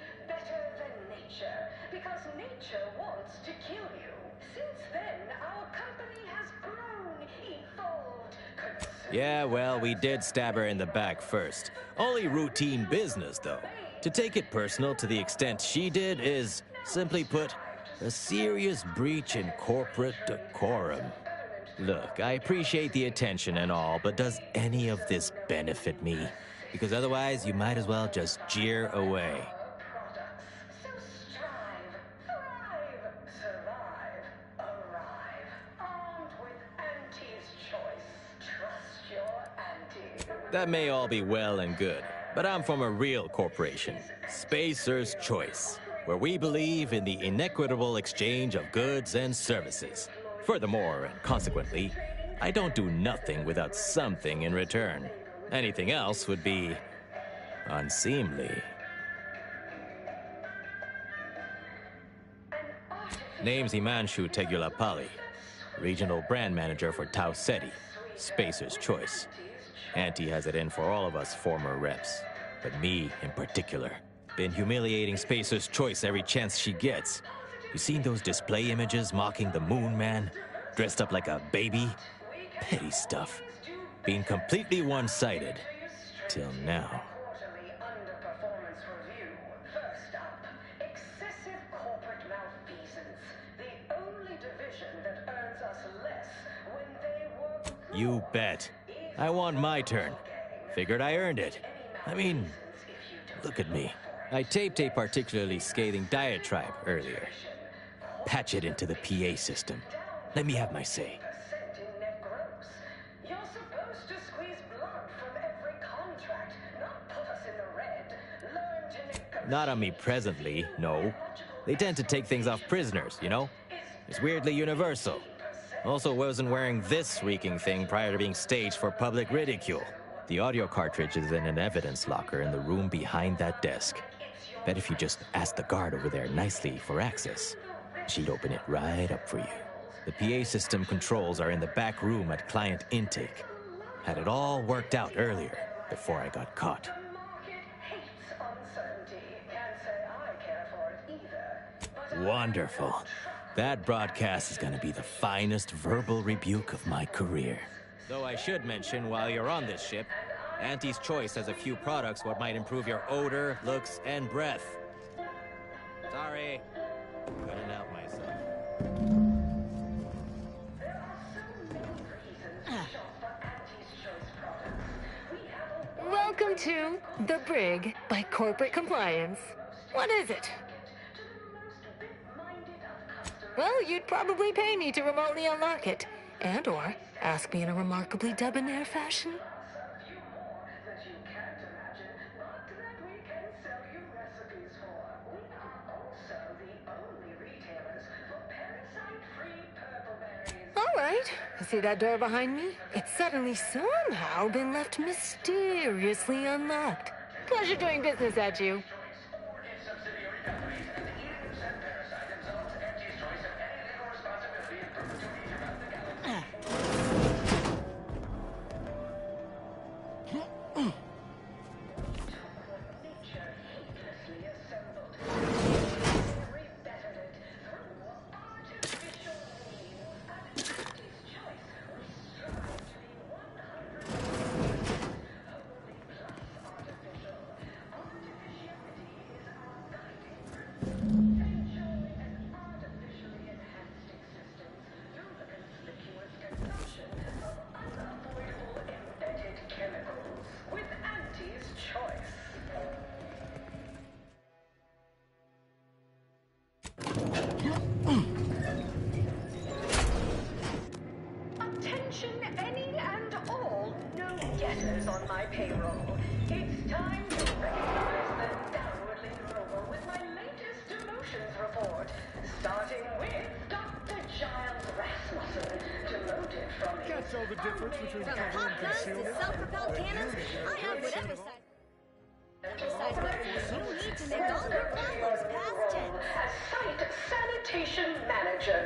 Yeah, well, we did stab her in the back first. Only routine business, though. To take it personal to the extent she did is, simply put, A serious breach in corporate decorum. Look, I appreciate the attention and all, but does any of this benefit me? Because otherwise, you might as well just jeer away. That may all be well and good, but I'm from a real corporation, Spacer's Choice, where we believe in the inequitable exchange of goods and services. Furthermore, and consequently, I don't do nothing without something in return. Anything else would be unseemly. Name's Himanshu Tegulapalli, Regional Brand Manager for Tau Ceti, Spacer's Choice. Auntie has it in for all of us former reps, but me in particular. Been humiliating Spacer's Choice every chance she gets. You seen those display images mocking the Moon Man? Dressed up like a baby? Petty stuff. Being completely one-sided. Till now. You bet. I want my turn. Figured I earned it. I mean, look at me. I taped a particularly scathing diatribe earlier. Patch it into the PA system. Let me have my say. You're supposed to squeeze blood from every contract, not put us in the red. Learn to negotiate. Not on me presently, no. They tend to take things off prisoners, you know? It's weirdly universal. Also wasn't wearing this reeking thing prior to being staged for public ridicule. The audio cartridge is in an evidence locker in the room behind that desk. Bet if you just ask the guard over there nicely for access, she'd open it right up for you. The PA system controls are in the back room at client intake. Had it all worked out earlier, before I got caught. Wonderful. That broadcast is gonna be the finest verbal rebuke of my career. Though I should mention, while you're on this ship, Auntie's Choice has a few products what might improve your odor, looks, and breath. Sorry. Couldn't help myself. Welcome to The Brig by Corporate Compliance. What is it? Well, you'd probably pay me to remotely unlock it. And/or ask me in a remarkably debonair fashion. All right. See that door behind me? It's suddenly somehow been left mysteriously unlocked. Pleasure doing business at you. Attention, any and all no-getters on my payroll. It's time to recognize the downwardly rover with my latest demotions report. Starting with Dr. Giles Rasmussen, demoted from his... Can't tell the difference between From cover pop and guns to concealment. self-propelled cannons, I have whatever size weapons you need to make all your problems past tense. As site sanitation manager.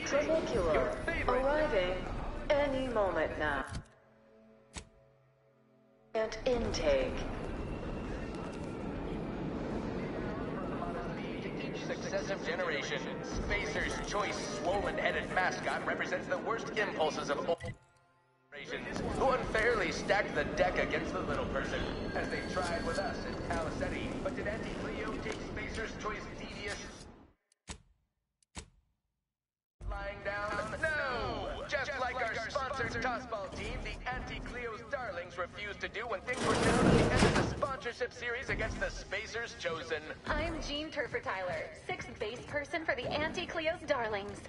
Trinicular. Arriving. Any moment now. And intake. Each successive generation, Spacer's choice swollen-headed mascot represents the worst impulses of all generations, who unfairly stacked the deck against the little person, as they tried with us in Tau Ceti. But did Auntie Cleo take Spacer's choice devious? Lying down? No! Just like our sponsored tossball team, the Auntie Cleo's Darlings refused to do when things were down at the end of the sponsorship series against the Spacers Chosen. I'm Jean Turfer-Tyler, 6th base person for the Auntie Cleo's Darlings.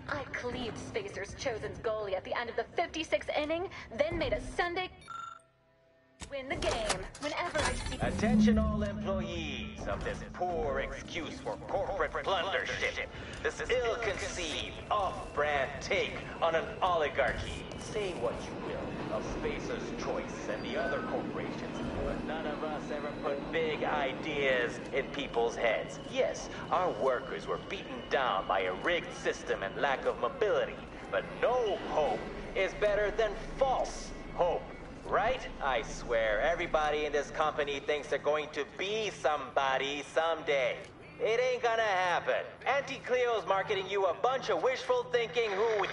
I cleaved Spacers Chosen's goalie at the end of the 56th inning, then made a Sunday win the game. Whenever I see... Attention all employees of this poor excuse for corporate plundership. This ill-conceived, off-brand take on an oligarchy. Say what you will of Spacer's Choice and the other corporations, but none of us ever put big ideas in people's heads. Yes, our workers were beaten down by a rigged system and lack of mobility, but no hope is better than false hope. Right? I swear, everybody in this company thinks they're going to be somebody someday. It ain't gonna happen. Auntie Cleo's marketing you a bunch of wishful thinking who...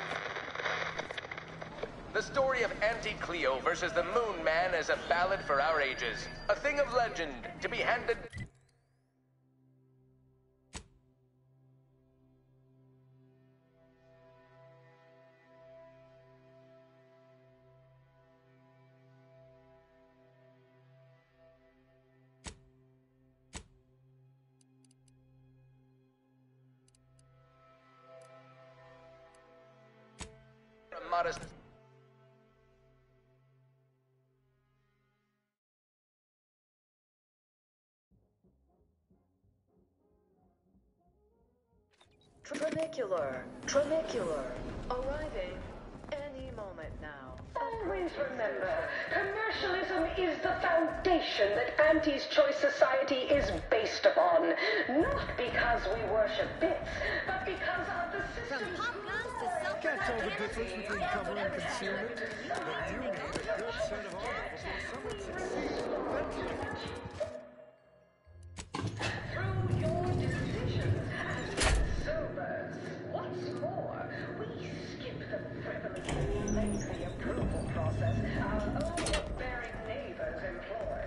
The story of Auntie Cleo versus the Moon Man is a ballad for our ages. A thing of legend, to be handed... modest... Tranicular. Arriving any moment now. Always remember, commercialism is the foundation that Auntie's Choice Society is based upon. Not because we worship bits, but because of the system. Can't tell the difference between cover and concealment, but you need a good set of armor before someone succeeds in ventilating. Through your decisions as sobers. What's more, we skip the frivolous, lengthy approval process our overbearing neighbors employ.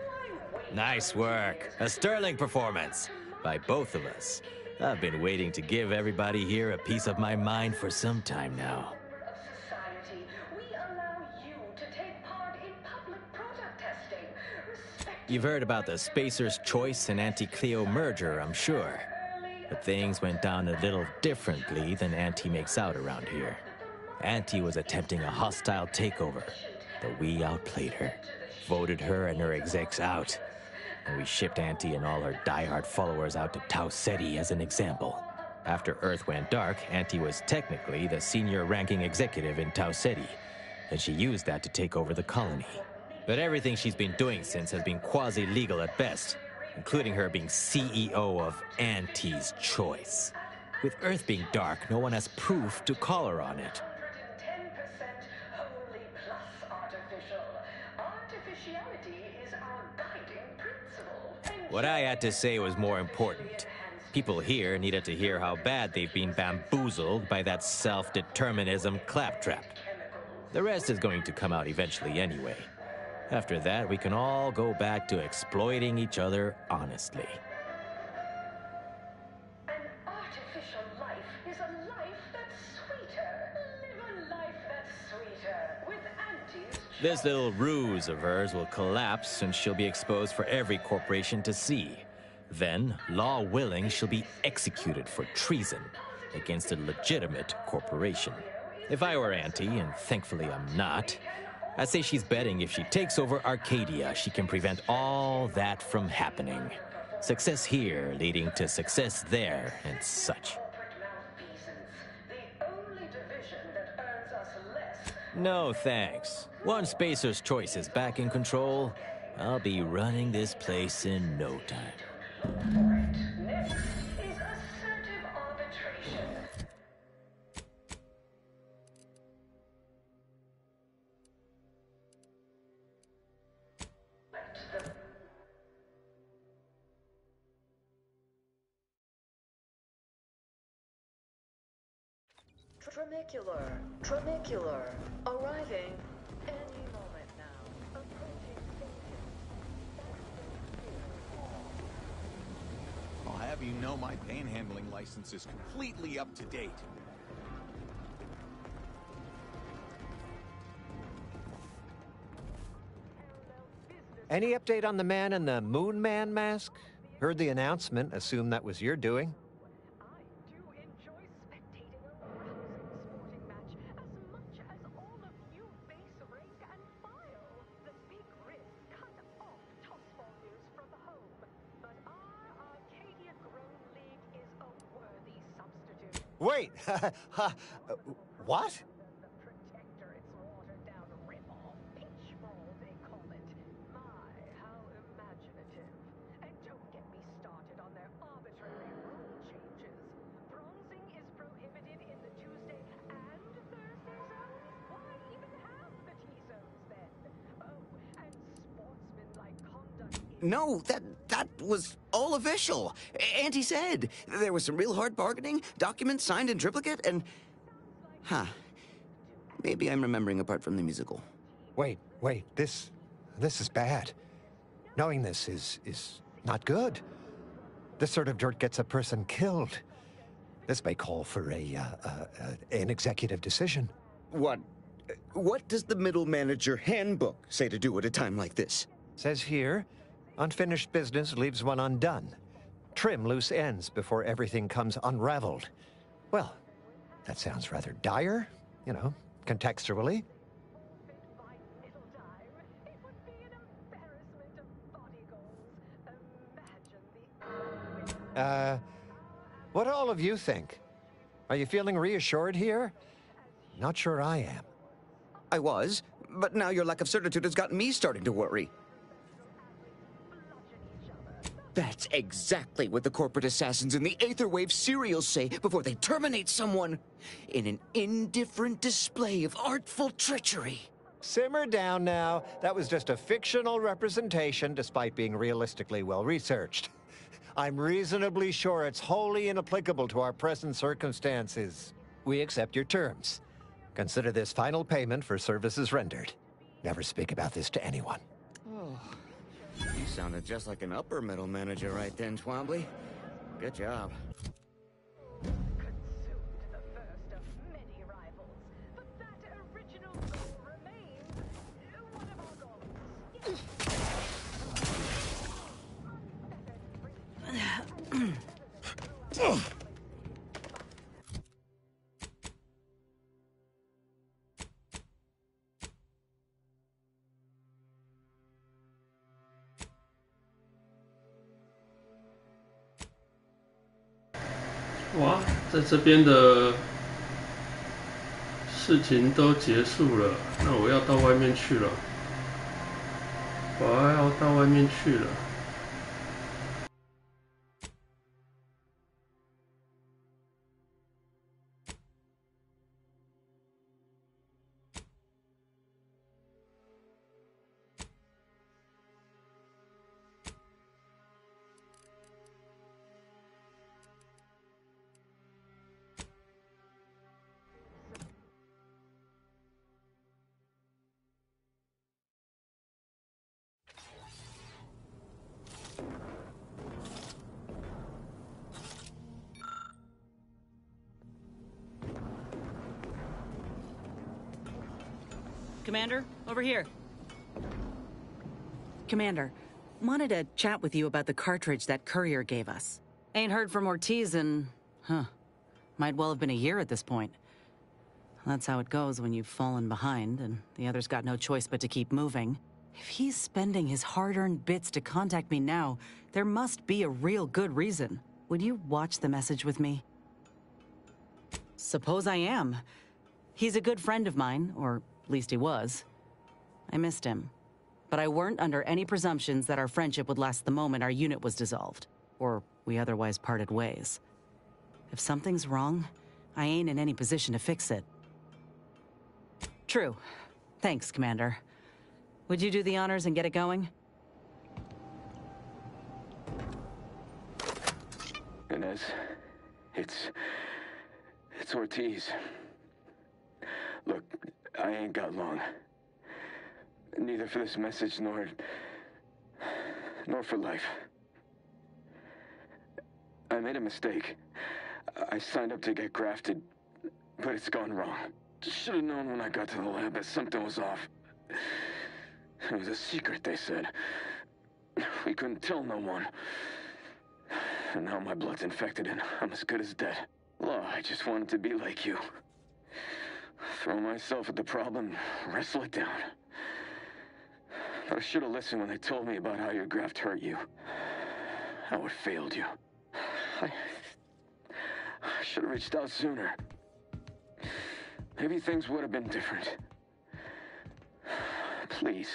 Why wait? Nice work. A sterling performance by both of us. I've been waiting to give everybody here a piece of my mind for some time now. Society, we allow you to take part in public product testing. You've heard about the Spacer's Choice and Auntie Cleo merger, I'm sure. But things went down a little differently than Auntie makes out around here. Auntie was attempting a hostile takeover, but we outplayed her, voted her and her execs out. And we shipped Auntie and all her diehard followers out to Tau Ceti as an example. After Earth went dark, Auntie was technically the senior-ranking executive in Tau Ceti, and she used that to take over the colony. But everything she's been doing since has been quasi-legal at best, including her being CEO of Auntie's Choice. With Earth being dark, no one has proof to call her on it. 10% wholly plus artificial. Artificiality is our guiding principle. What I had to say was more important. People here needed to hear how bad they've been bamboozled by that self-determinism claptrap. The rest is going to come out eventually anyway. After that, we can all go back to exploiting each other honestly. An artificial life is a life that's sweeter. Live a life that's sweeter with Auntie's Choice. This little ruse of hers will collapse and she'll be exposed for every corporation to see. Then, law willing, she'll be executed for treason against a legitimate corporation. If I were Auntie, and thankfully I'm not, I'd say she's betting if she takes over Arcadia, she can prevent all that from happening. Success here leading to success there and such. No thanks. Once Spacer's Choice is back in control, I'll be running this place in no time. Next is assertive arbitration. Tramicular, arriving any moment now. Approaching station. I'll have you know my panhandling license is completely up to date. Any update on the man in the Moon Man mask? Heard the announcement, assumed that was your doing. Wait, what? No, that was all official. Auntie said there was some real hard bargaining, documents signed in triplicate, and... Maybe I'm remembering apart from the musical. Wait, this is bad. Knowing this is not good. This sort of dirt gets a person killed. This may call for an executive decision. What does the middle manager handbook say to do at a time like this? Says here, unfinished business leaves one undone. Trim loose ends before everything comes unraveled. Well, that sounds rather dire, you know, contextually. What do all of you think? Are you feeling reassured here? Not sure I am. I was, but now your lack of certitude has gotten me starting to worry. That's exactly what the corporate assassins in the Aetherwave serials say before they terminate someone. In an indifferent display of artful treachery. Simmer down now. That was just a fictional representation despite being realistically well-researched. I'm reasonably sure it's wholly inapplicable to our present circumstances. We accept your terms. Consider this final payment for services rendered. Never speak about this to anyone. Oh, you sounded just like an upper middle manager right then, Twombly. Good job.哇，在这边的事情都结束了，那我要到外面去了。我要到外面去了。Commander, over here. Commander, wanted to chat with you about the cartridge that courier gave us. Ain't heard from Ortiz in... might well have been a year at this point. That's how it goes when you've fallen behind, and the other's got no choice but to keep moving. If he's spending his hard-earned bits to contact me now, there must be a real good reason. Would you watch the message with me? Suppose I am. He's a good friend of mine, or at least he was. I missed him. But I weren't under any presumptions that our friendship would last the moment our unit was dissolved, or we otherwise parted ways. If something's wrong, I ain't in any position to fix it. True. Thanks, Commander. Would you do the honors and get it going? Inez, it's Ortiz. Look, I ain't got long. Neither for this message nor for life. I made a mistake. I signed up to get grafted, but it's gone wrong. Should have known when I got to the lab that something was off. It was a secret, they said. We couldn't tell no one. And now my blood's infected and I'm as good as dead. Well, I just wanted to be like you. Throw myself at the problem, wrestle it down. But I should have listened when they told me about how your graft hurt you. How it failed you. I should have reached out sooner. Maybe things would have been different. Please,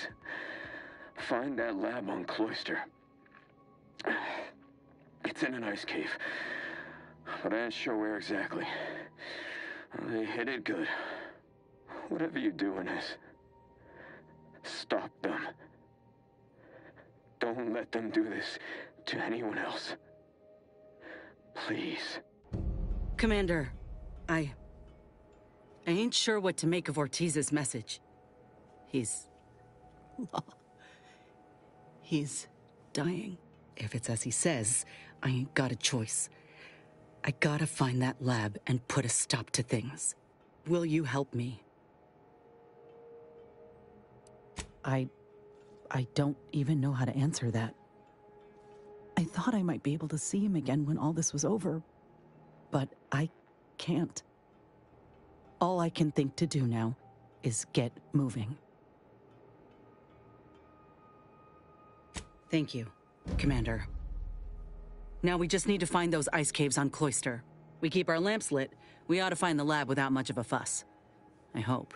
find that lab on Cloister. It's in an ice cave, but I ain't sure where exactly. They hid it good. Whatever you're doing is, stop them. Don't let them do this to anyone else. Please. Commander, I ain't sure what to make of Ortiz's message. He's dying. If it's as he says, I ain't got a choice. I gotta find that lab and put a stop to things. Will you help me? I don't even know how to answer that. I thought I might be able to see him again when all this was over, but I can't. All I can think to do now is get moving. Thank you, Commander. Now we just need to find those ice caves on Cloister. We keep our lamps lit, we ought to find the lab without much of a fuss. I hope.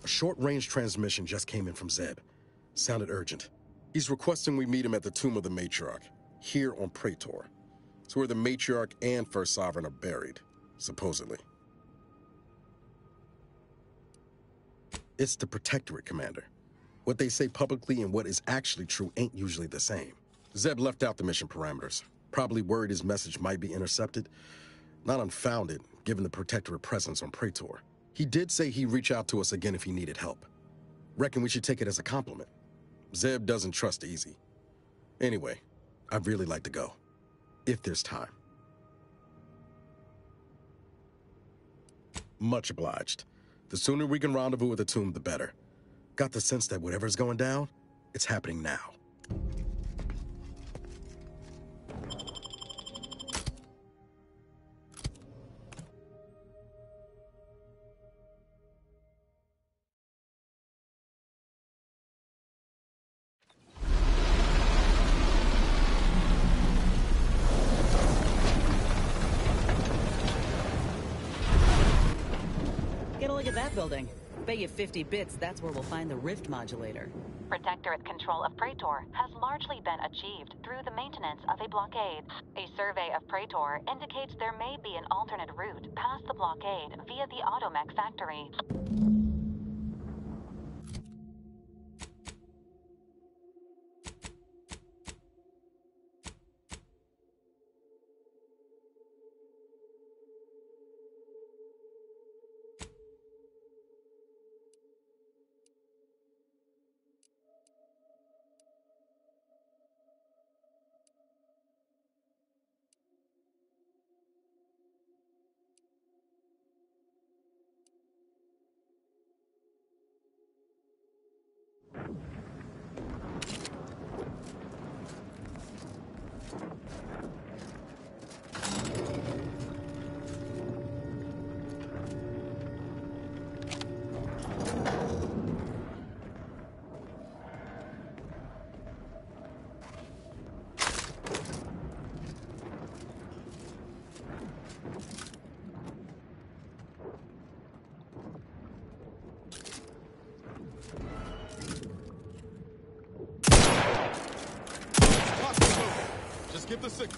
A short-range transmission just came in from Zeb. Sounded urgent. He's requesting we meet him at the tomb of the Matriarch, here on Praetor. It's where the Matriarch and First Sovereign are buried, supposedly. It's the Protectorate, Commander. What they say publicly and what is actually true ain't usually the same. Zeb left out the mission parameters, probably worried his message might be intercepted. Not unfounded, given the Protectorate presence on Praetor. He did say he'd reach out to us again if he needed help. Reckon we should take it as a compliment. Zeb doesn't trust easy. Anyway, I'd really like to go, if there's time. Much obliged. The sooner we can rendezvous at the tomb, the better. Got the sense that whatever's going down, it's happening now. look at that building. Bet you 50 bits that's where we'll find the rift modulator. Protectorate control of Praetor has largely been achieved through the maintenance of a blockade. A survey of Praetor indicates there may be an alternate route past the blockade via the Automech factory. Just give the signal.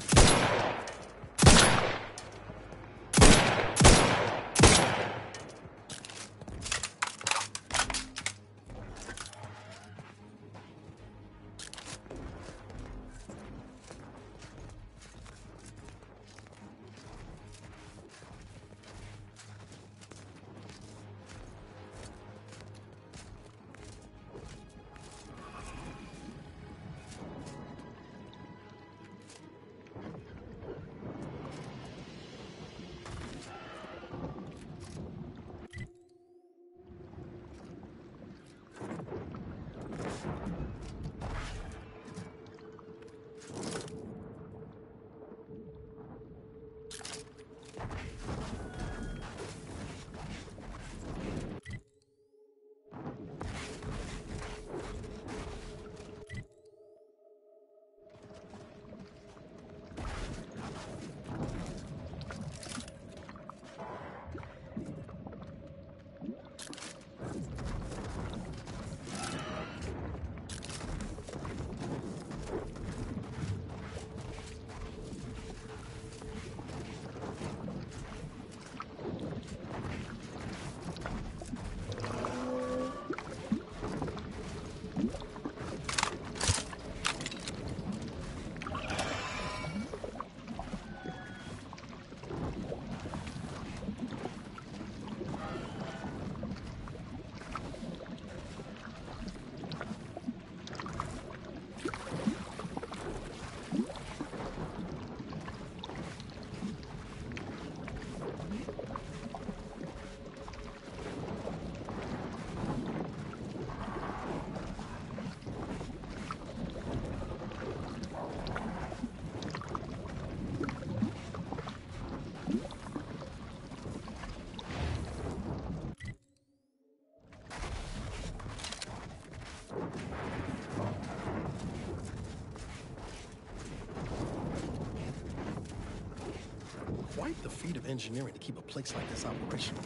Quite the feat of engineering to keep a place like this operational.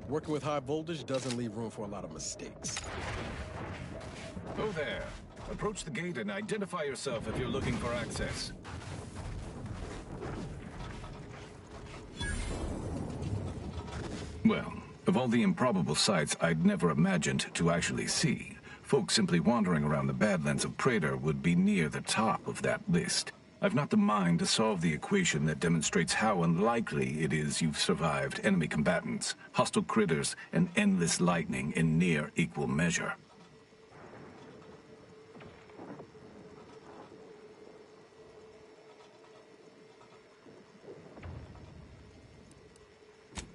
Working with high voltage doesn't leave room for a lot of mistakes. Oh there. Approach the gate and identify yourself if you're looking for access. Well, of all the improbable sights I'd never imagined to actually see, folks simply wandering around the Badlands of Praetor would be near the top of that list. I've not the mind to solve the equation that demonstrates how unlikely it is you've survived enemy combatants, hostile critters, and endless lightning in near equal measure.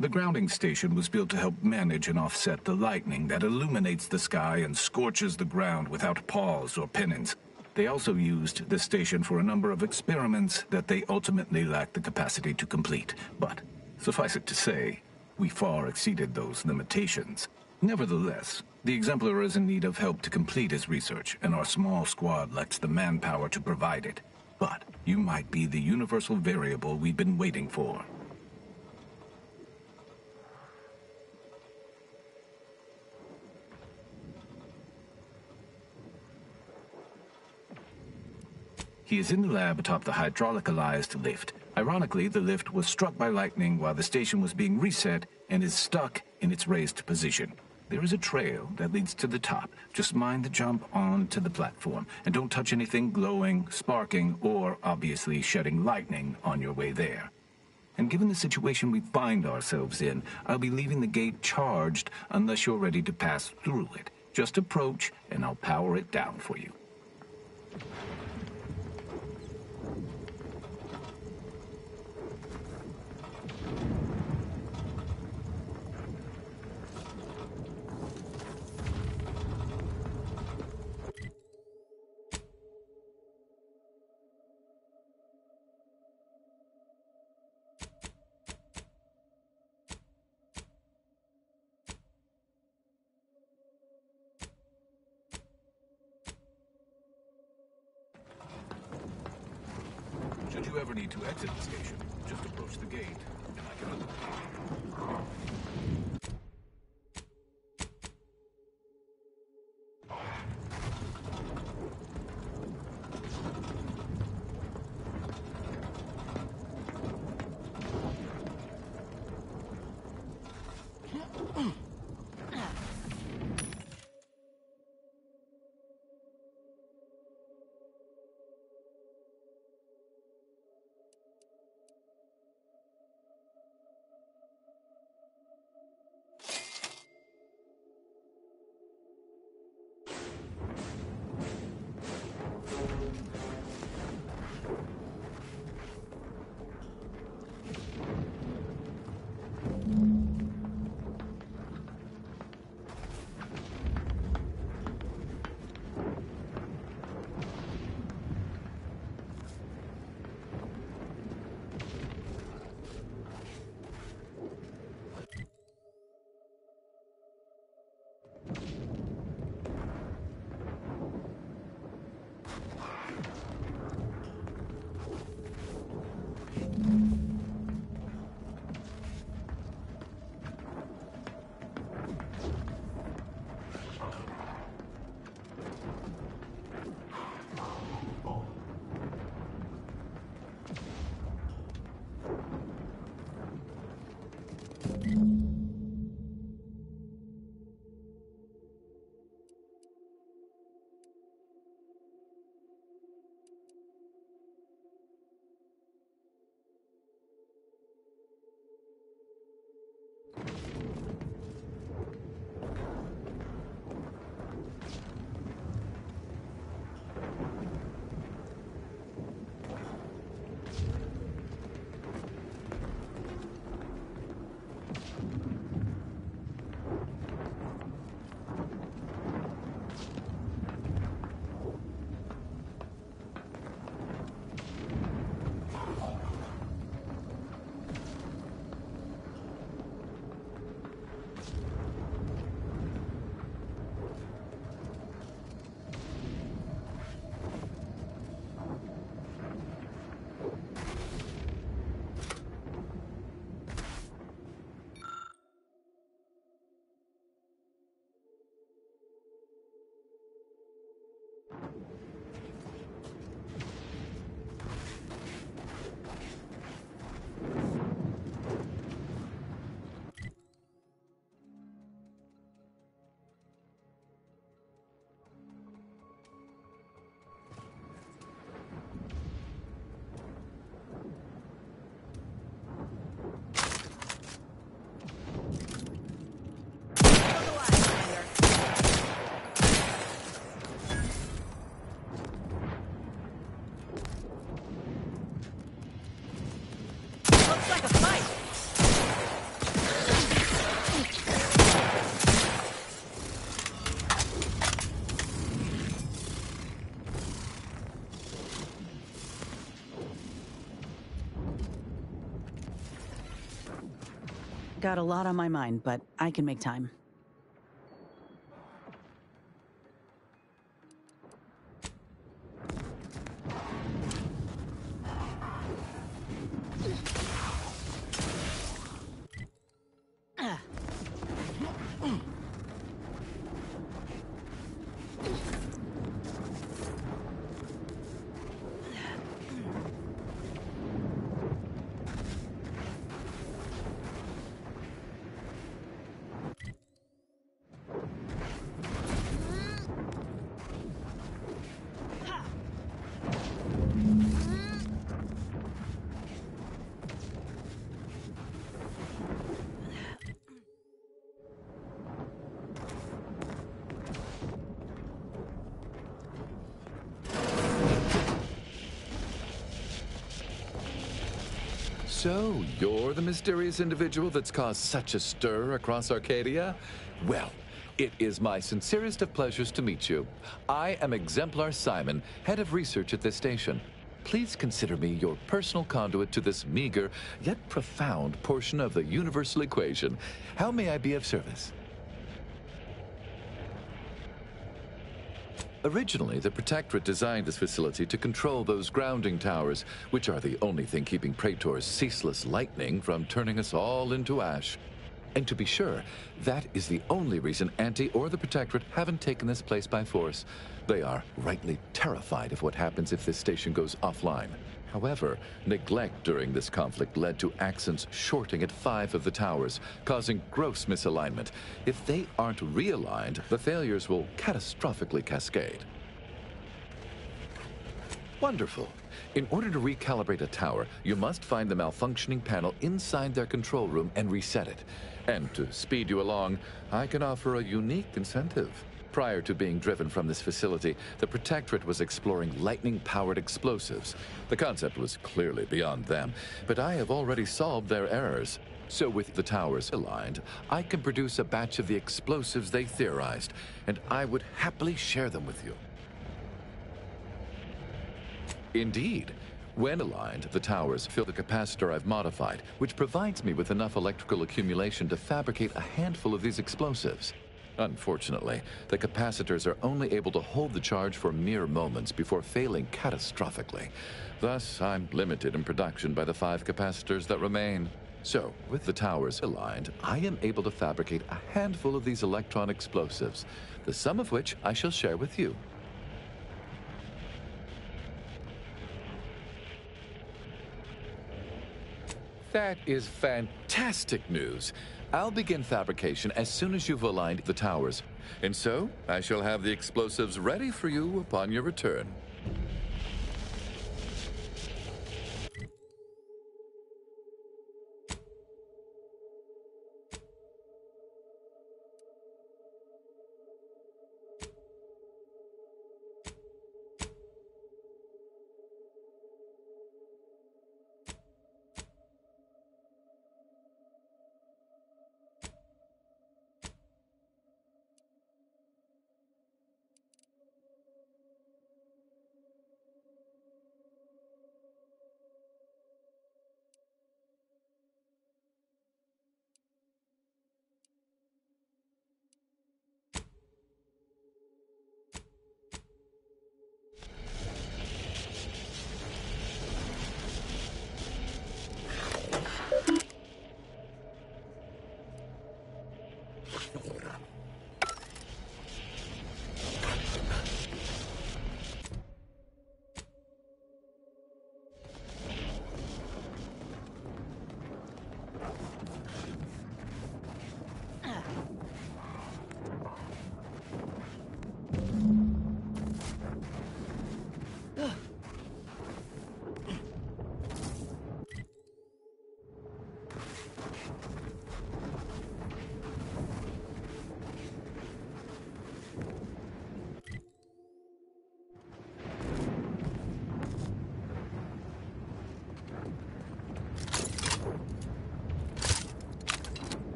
The grounding station was built to help manage and offset the lightning that illuminates the sky and scorches the ground without pause or penance. They also used the station for a number of experiments that they ultimately lacked the capacity to complete. But, suffice it to say, we far exceeded those limitations. Nevertheless, the Exemplar is in need of help to complete his research, and our small squad lacks the manpower to provide it. But you might be the universal variable we've been waiting for. He is in the lab atop the hydraulicalized lift. Ironically, the lift was struck by lightning while the station was being reset and is stuck in its raised position. There is a trail that leads to the top. Just mind the jump onto the platform, and don't touch anything glowing, sparking, or obviously shedding lightning on your way there. And given the situation we find ourselves in, I'll be leaving the gate charged unless you're ready to pass through it. Just approach, and I'll power it down for you. Should you ever need to exit the station, just approach the gate, and I can open it. Got a lot on my mind, but I can make time. So, you're the mysterious individual that's caused such a stir across Arcadia? Well, it is my sincerest of pleasures to meet you. I am Exemplar Simon, head of research at this station. Please consider me your personal conduit to this meager, yet profound portion of the universal equation. How may I be of service? Originally, the Protectorate designed this facility to control those grounding towers, which are the only thing keeping Praetor's ceaseless lightning from turning us all into ash. And to be sure, that is the only reason Anti or the Protectorate haven't taken this place by force. They are rightly terrified of what happens if this station goes offline. However, neglect during this conflict led to Accents shorting at 5 of the towers, causing gross misalignment. If they aren't realigned, the failures will catastrophically cascade. Wonderful. In order to recalibrate a tower, you must find the malfunctioning panel inside their control room and reset it. And to speed you along, I can offer a unique incentive. Prior to being driven from this facility, the Protectorate was exploring lightning-powered explosives. The concept was clearly beyond them, but I have already solved their errors. So with the towers aligned, I can produce a batch of the explosives they theorized, and I would happily share them with you. Indeed. When aligned, the towers fill the capacitor I've modified, which provides me with enough electrical accumulation to fabricate a handful of these explosives. Unfortunately, the capacitors are only able to hold the charge for mere moments before failing catastrophically. Thus, I'm limited in production by the 5 capacitors that remain. So, with the towers aligned, I am able to fabricate a handful of these electron explosives, the sum of which I shall share with you. That is fantastic news. I'll begin fabrication as soon as you've aligned the towers. And so, I shall have the explosives ready for you upon your return.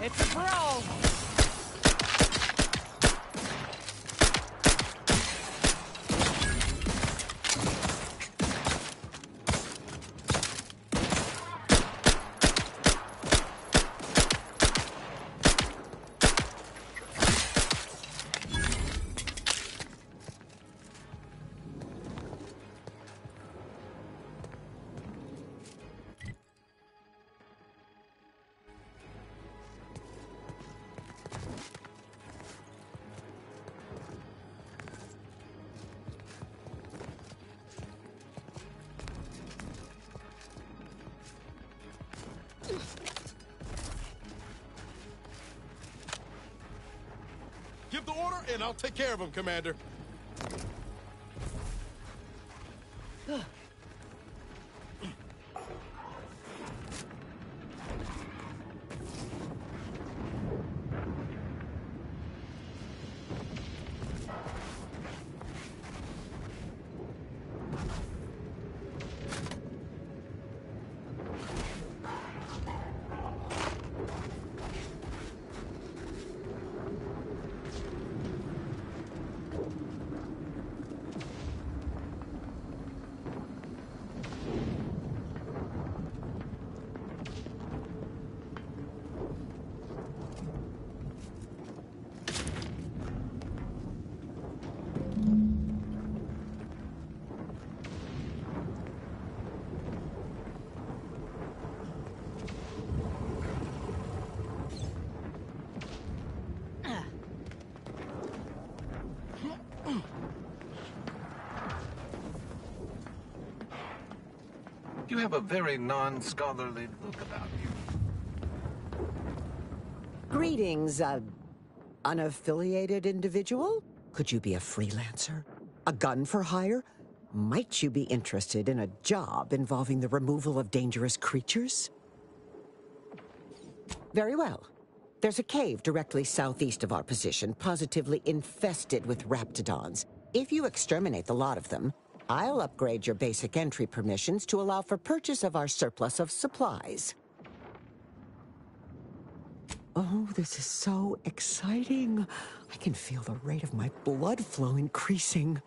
It's a brawl! Give the order, and I'll take care of him, Commander. You have a very non-scholarly look about you. Greetings, unaffiliated individual? Could you be a freelancer? A gun for hire? Might you be interested in a job involving the removal of dangerous creatures? Very well. There's a cave directly southeast of our position, positively infested with raptidons. If you exterminate the lot of them, I'll upgrade your basic entry permissions to allow for purchase of our surplus of supplies. Oh, this is so exciting. I can feel the rate of my blood flow increasing.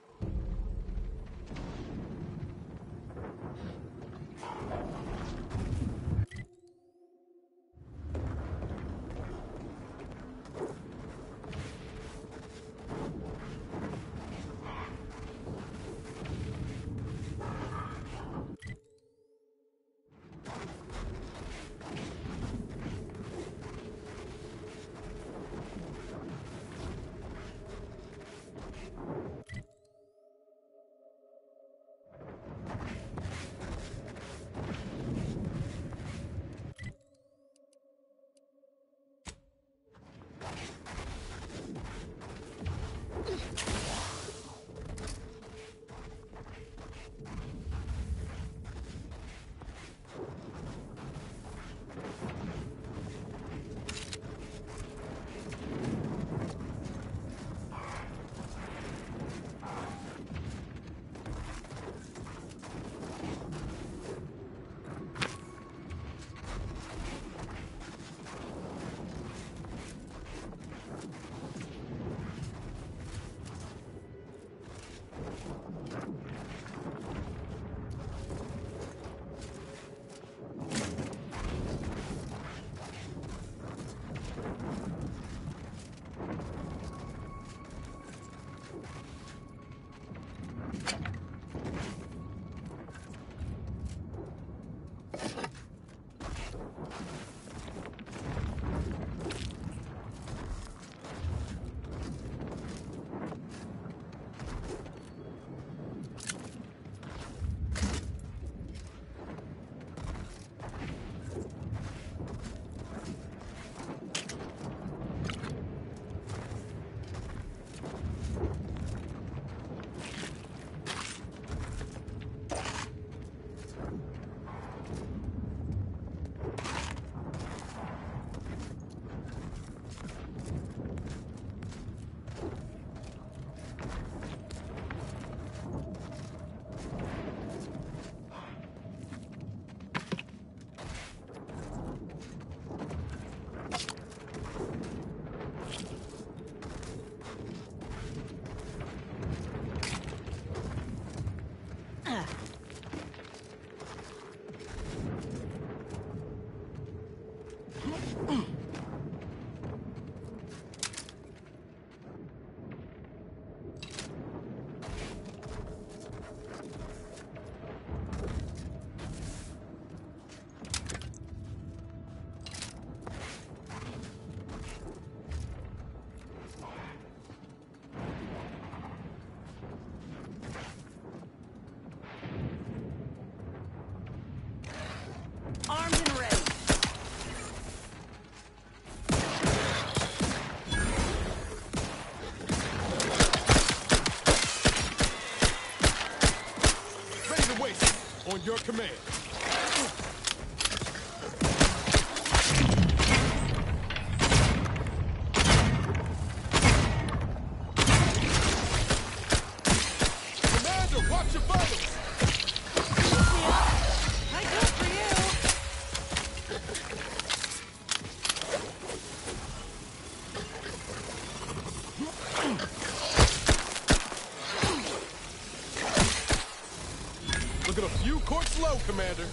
Armed and ready. Ready to waste on your command. Commander, watch your vitals. I go for you. Look at a few courts low, Commander.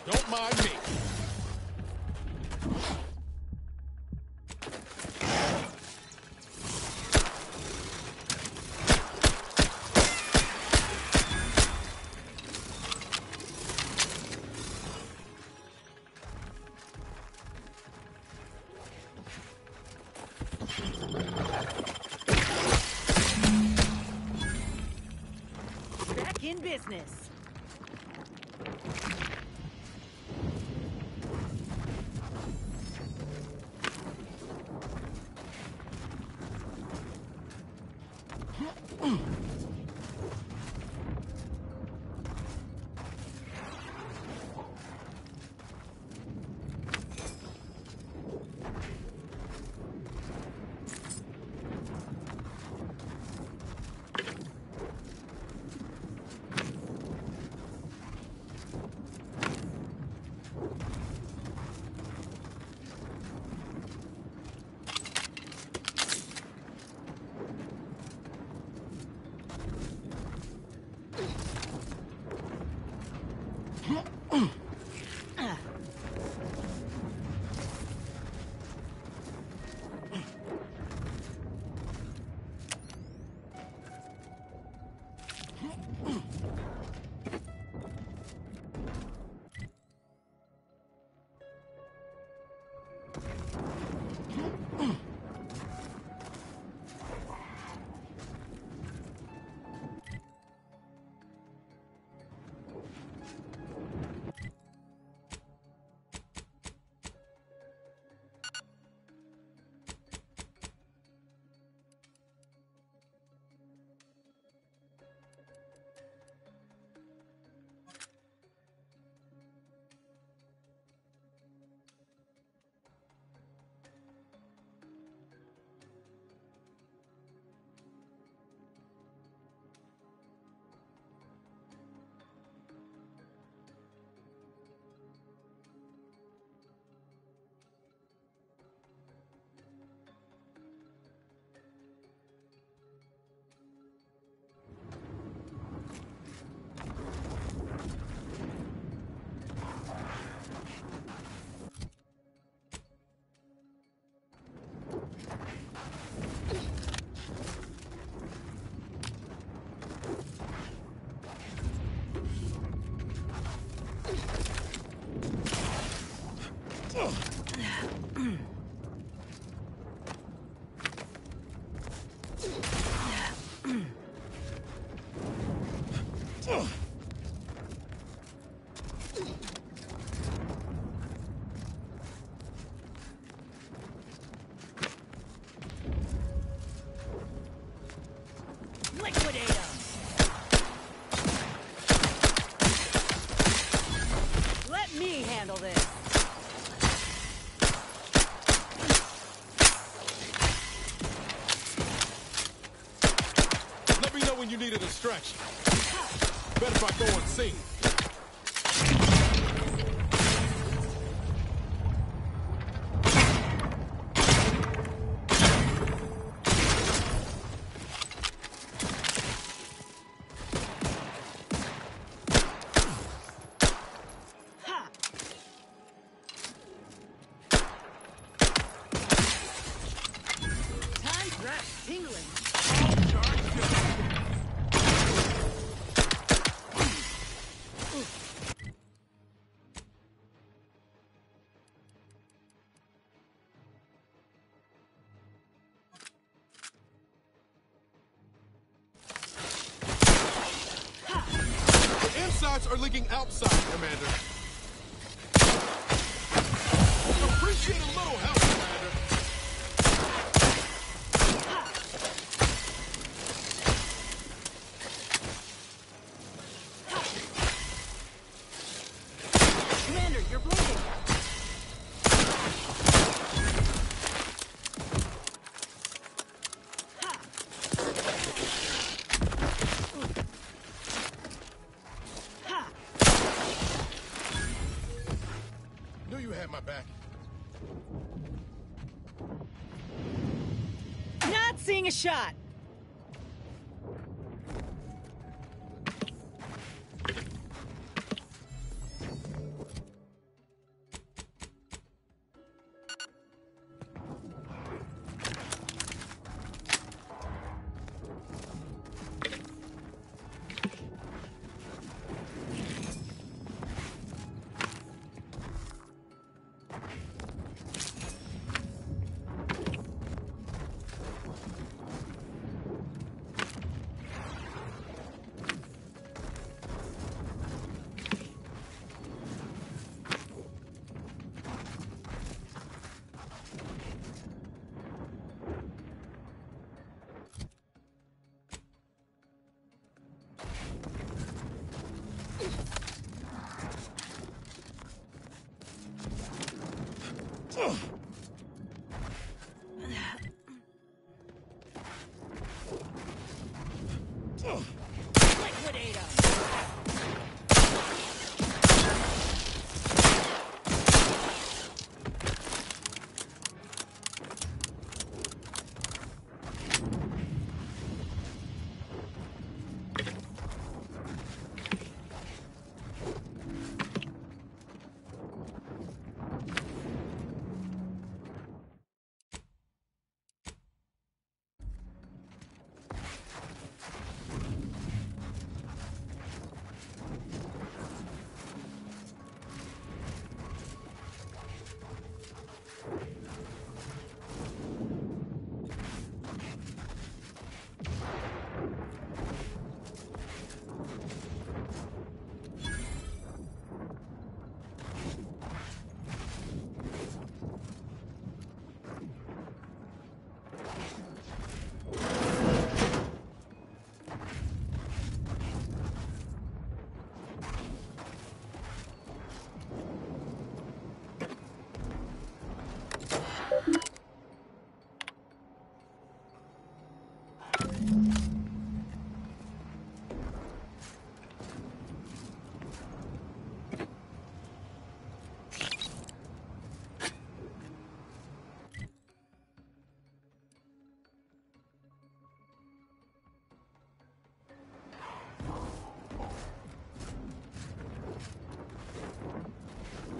Don't mind me. business. You need a distraction. Bet if I go unseen. Are leaking outside, Commander. Appreciate a little help, Commander. Commander, you're bleeding. My back. Not seeing a shot.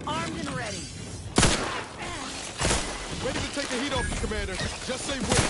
Armed and ready. Ready to take the heat off you, Commander. Just say when.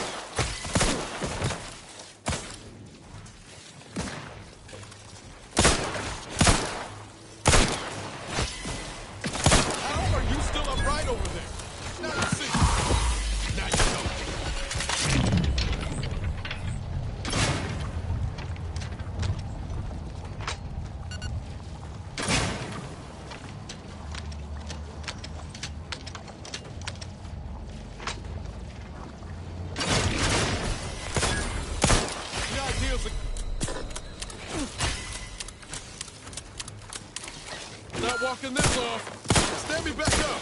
Not walking this off. Stand me back up.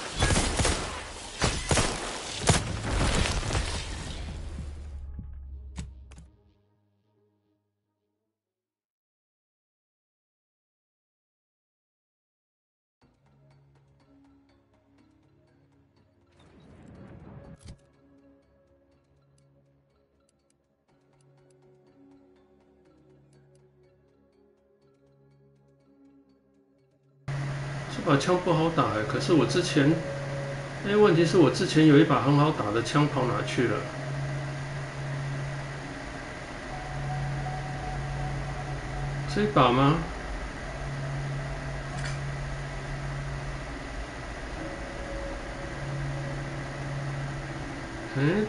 这把枪不好打可是我之前，问题是我之前有一把很好打的枪跑哪去了？这一把吗？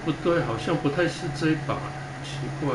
不对，好像不太是这一把，奇怪。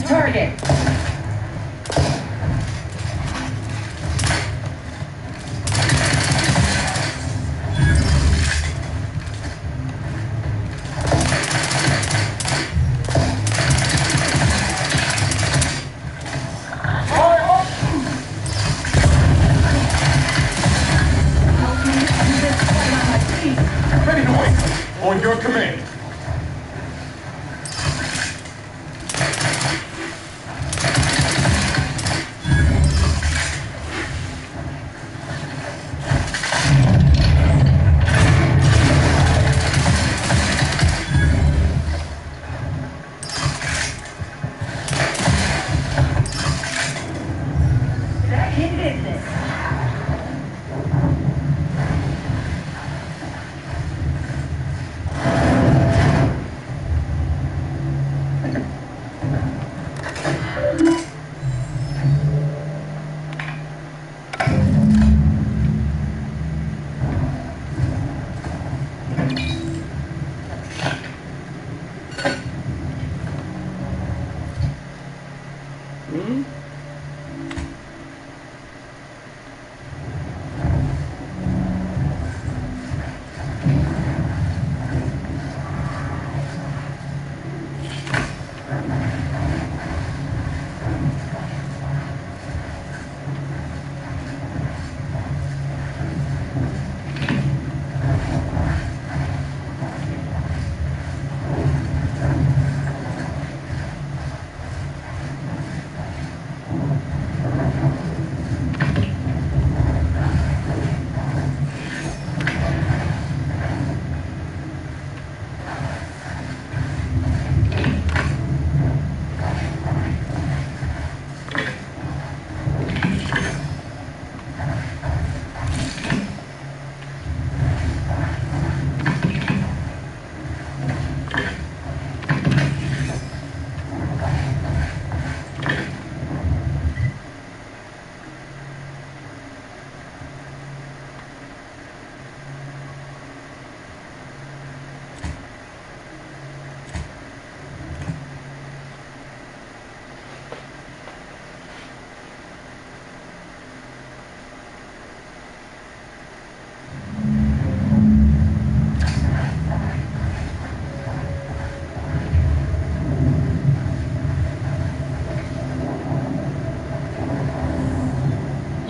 Target.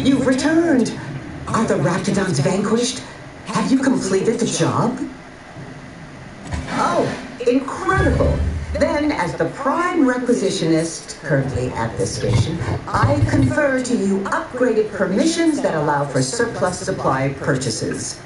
You've returned. Are the Raptidons vanquished? Have you completed the job? Oh, incredible. Then, as the prime requisitionist currently at this station, I confer to you upgraded permissions that allow for surplus supply purchases.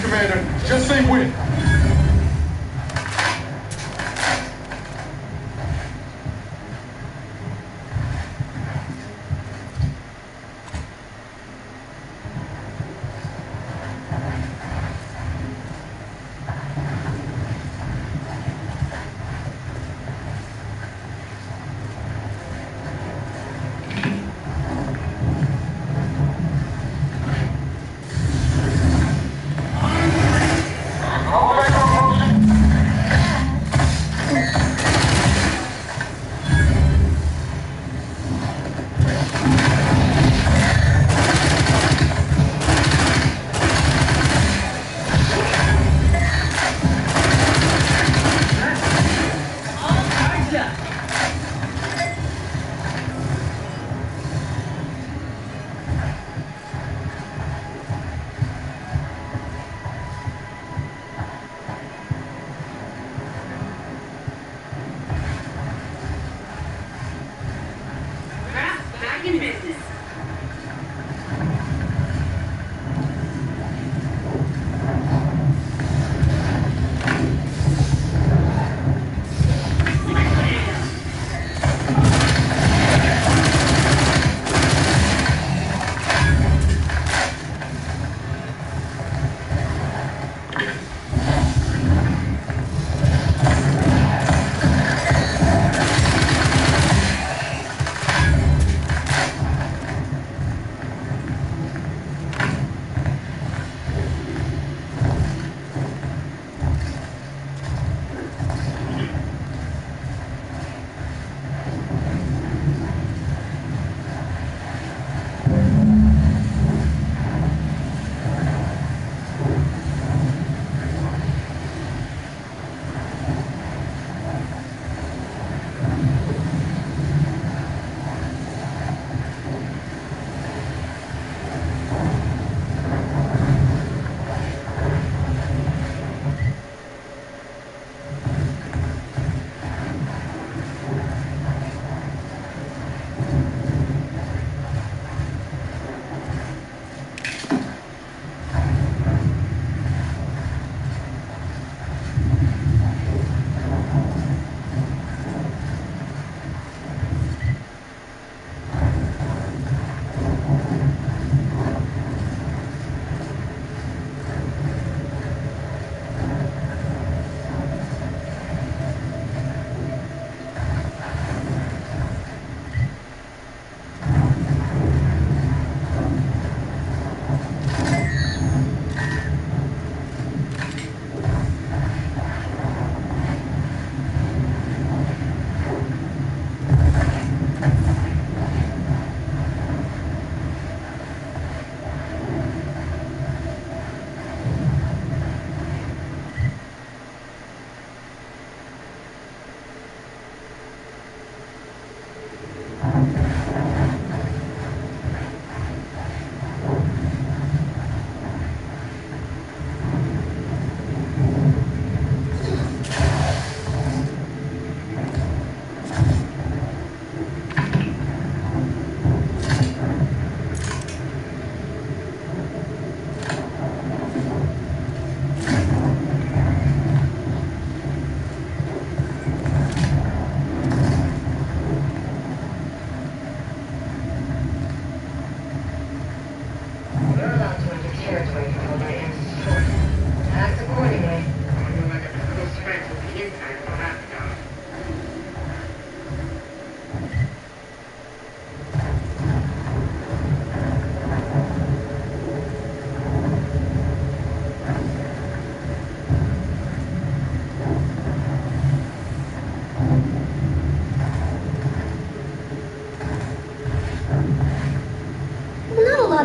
Commander, just say when.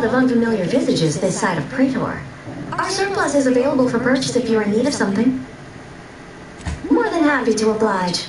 lot of unfamiliar visages this side of Praetor. Our surplus is available for purchase if you're in need of something. More than happy to oblige.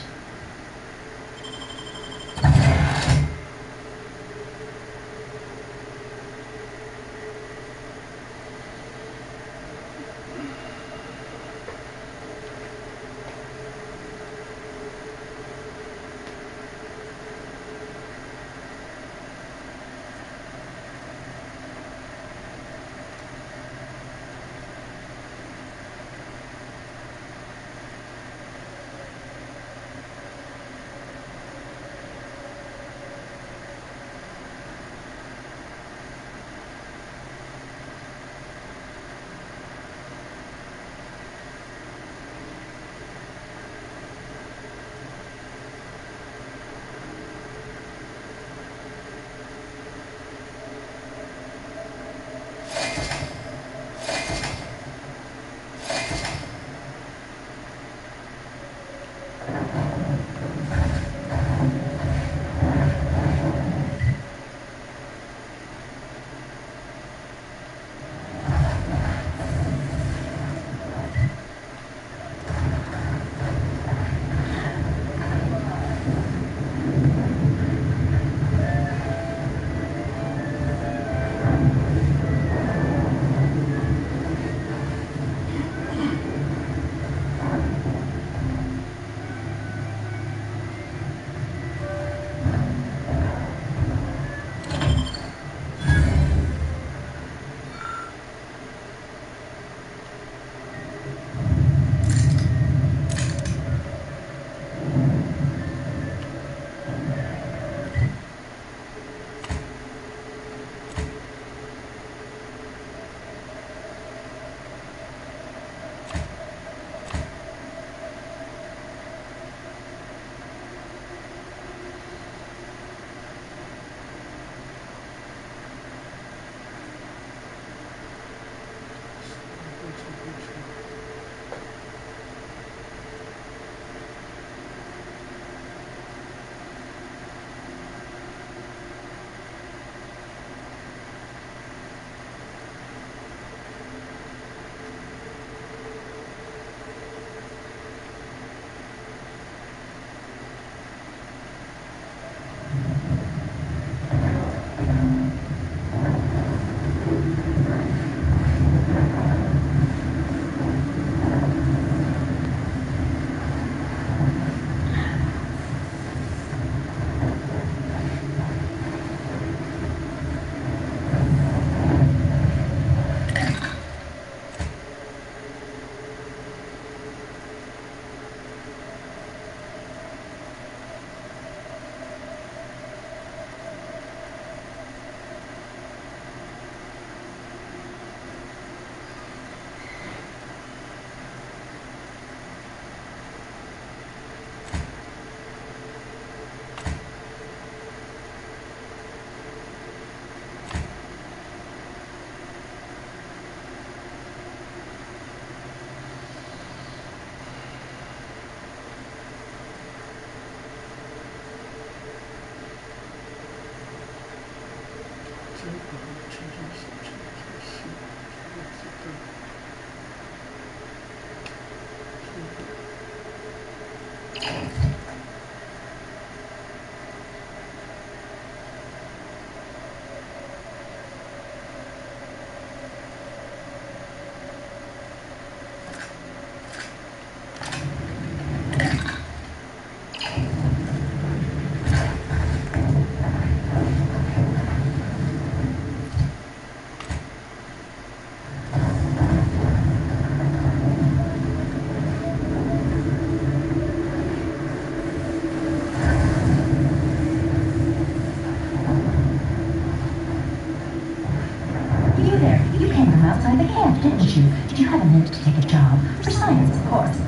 outside the camp, didn't you? Did you have a minute to take a job? For science, of course.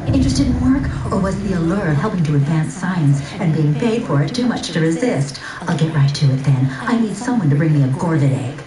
Interested in work, or was the allure of helping to advance science and being paid for it too much to resist? I'll get right to it then. I need someone to bring me a gorded egg.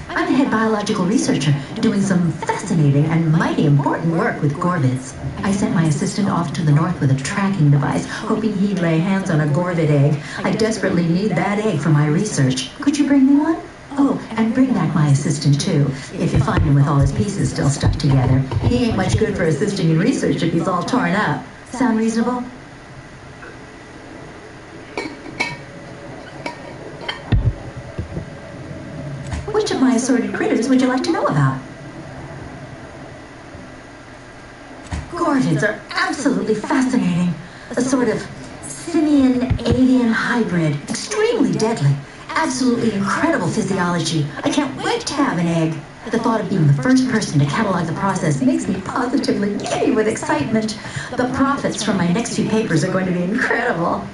I'm the head biological researcher doing some fascinating and mighty important work with Gorvids. I sent my assistant off to the north with a tracking device, hoping he'd lay hands on a Gorvid egg. I desperately need that egg for my research. Could you bring me one? Oh, and bring back my assistant, too, if you find him with all his pieces still stuck together. He ain't much good for assisting in research if he's all torn up. Sound reasonable? Which of my assorted critters would you like to know about? Gorvids are absolutely fascinating. A sort of simian-avian hybrid, extremely deadly. Absolutely incredible physiology. I can't wait to have an egg. The thought of being the first person to catalog the process makes me positively giddy with excitement. The profits from my next few papers are going to be incredible.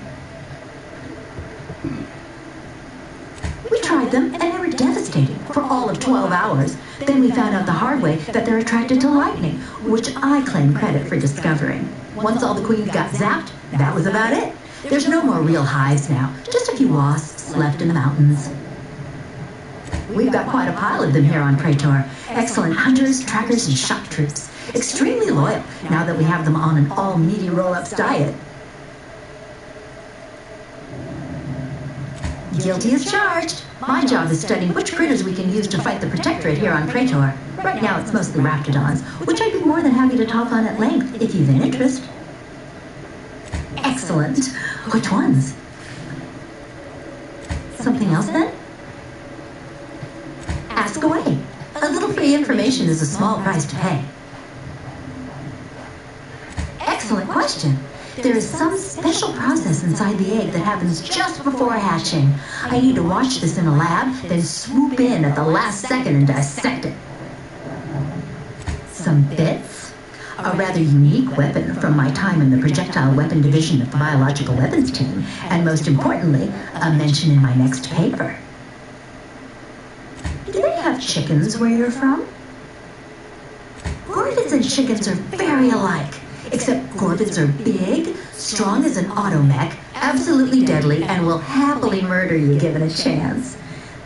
We tried them, and they were devastating for all of 12 hours. Then we found out the hard way that they're attracted to lightning, which I claim credit for discovering. Once all the queens got zapped, that was about it. There's no more real hives now, just a few wasps left in the mountains. We've got quite a pile of them here on Praetor. Excellent hunters, trackers, and shock troops. Extremely loyal, now that we have them on an all-meaty roll-ups diet. Guilty as charged. My job is studying which critters we can use to fight the Protectorate here on Praetor. Right now it's mostly Raptidons, which I'd be more than happy to talk on at length if you've an interest. Excellent. Which ones? Something else then? Ask away. A little free information is a small price to pay. Excellent question. There is some special process inside the egg that happens just before hatching. I need to watch this in a lab, then swoop in at the last second and dissect it. Some bits? A rather unique weapon from my time in the projectile weapon division of the biological weapons team, and most importantly, a mention in my next paper. Do they have chickens where you're from? Gorvids and chickens are very alike, except Gorvids are big, strong as an automech, absolutely deadly, and will happily murder you given a chance.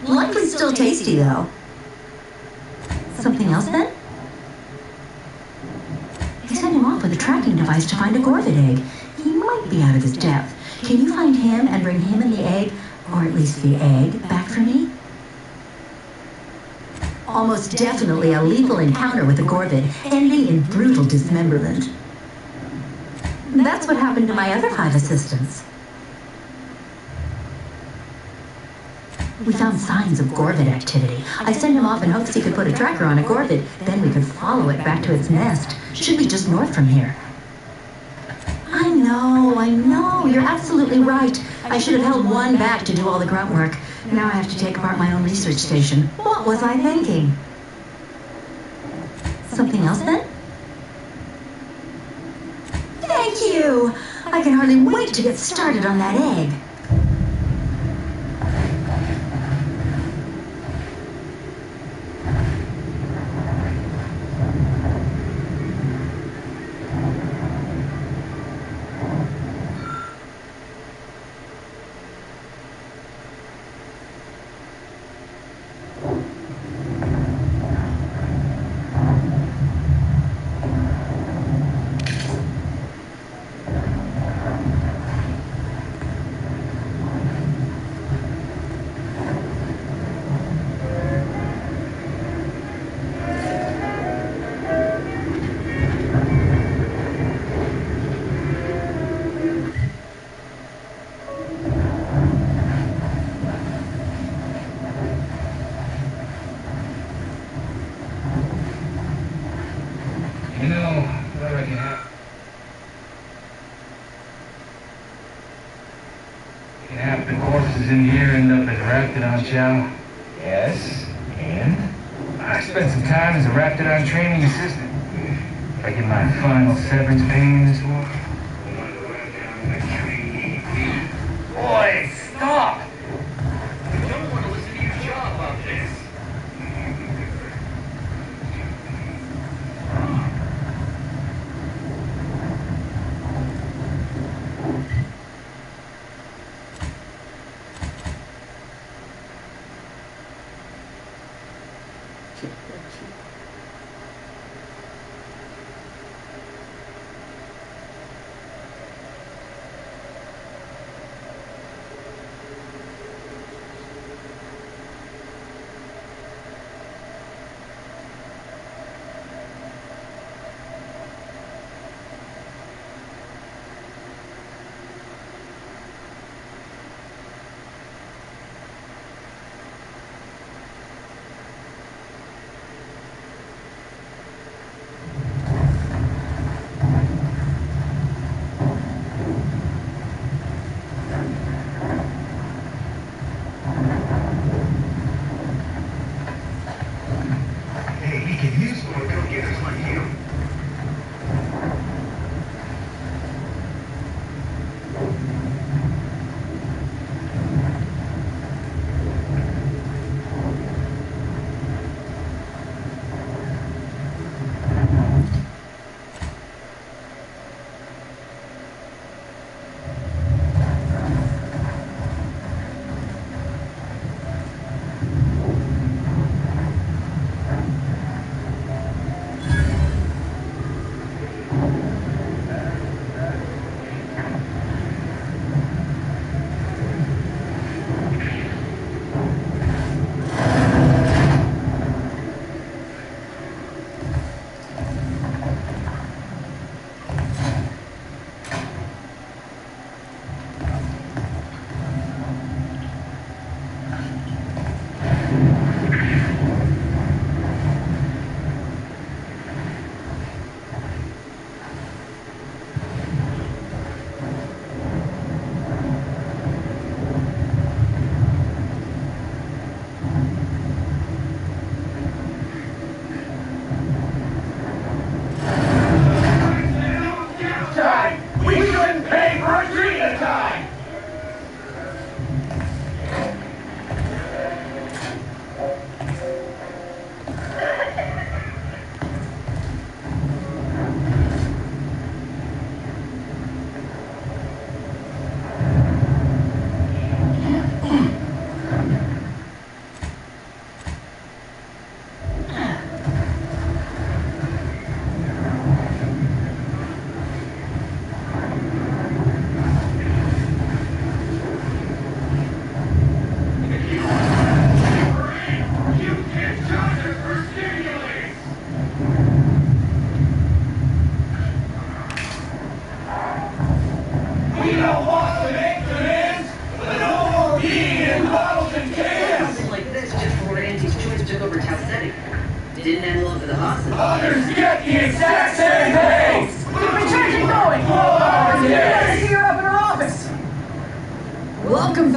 Likely still tasty, though. Something else, then? I sent him off with a tracking device to find a Gorvid egg. He might be out of his depth. Can you find him and bring him and the egg, or at least the egg, back for me? Almost definitely a lethal encounter with a Gorvid, ending in brutal dismemberment. That's what happened to my other 5 assistants. We found signs of Gorvid activity. I sent him off in hopes he could put a tracker on a Gorvid, then we could follow it back to its nest. Should be just north from here. I know. You're absolutely right. I should have held one back to do all the grunt work. Now I have to take apart my own research station. What was I thinking? Something else, then? Thank you! I can hardly wait to get started on that egg. You know what I reckon happened? It happened the corpses in here end up as Raptidon chow. Yes, and I spent some time as a Raptidon training assistant. If I get my final severance pay in this war, boy, stop! I don't want to listen to your jaw about this.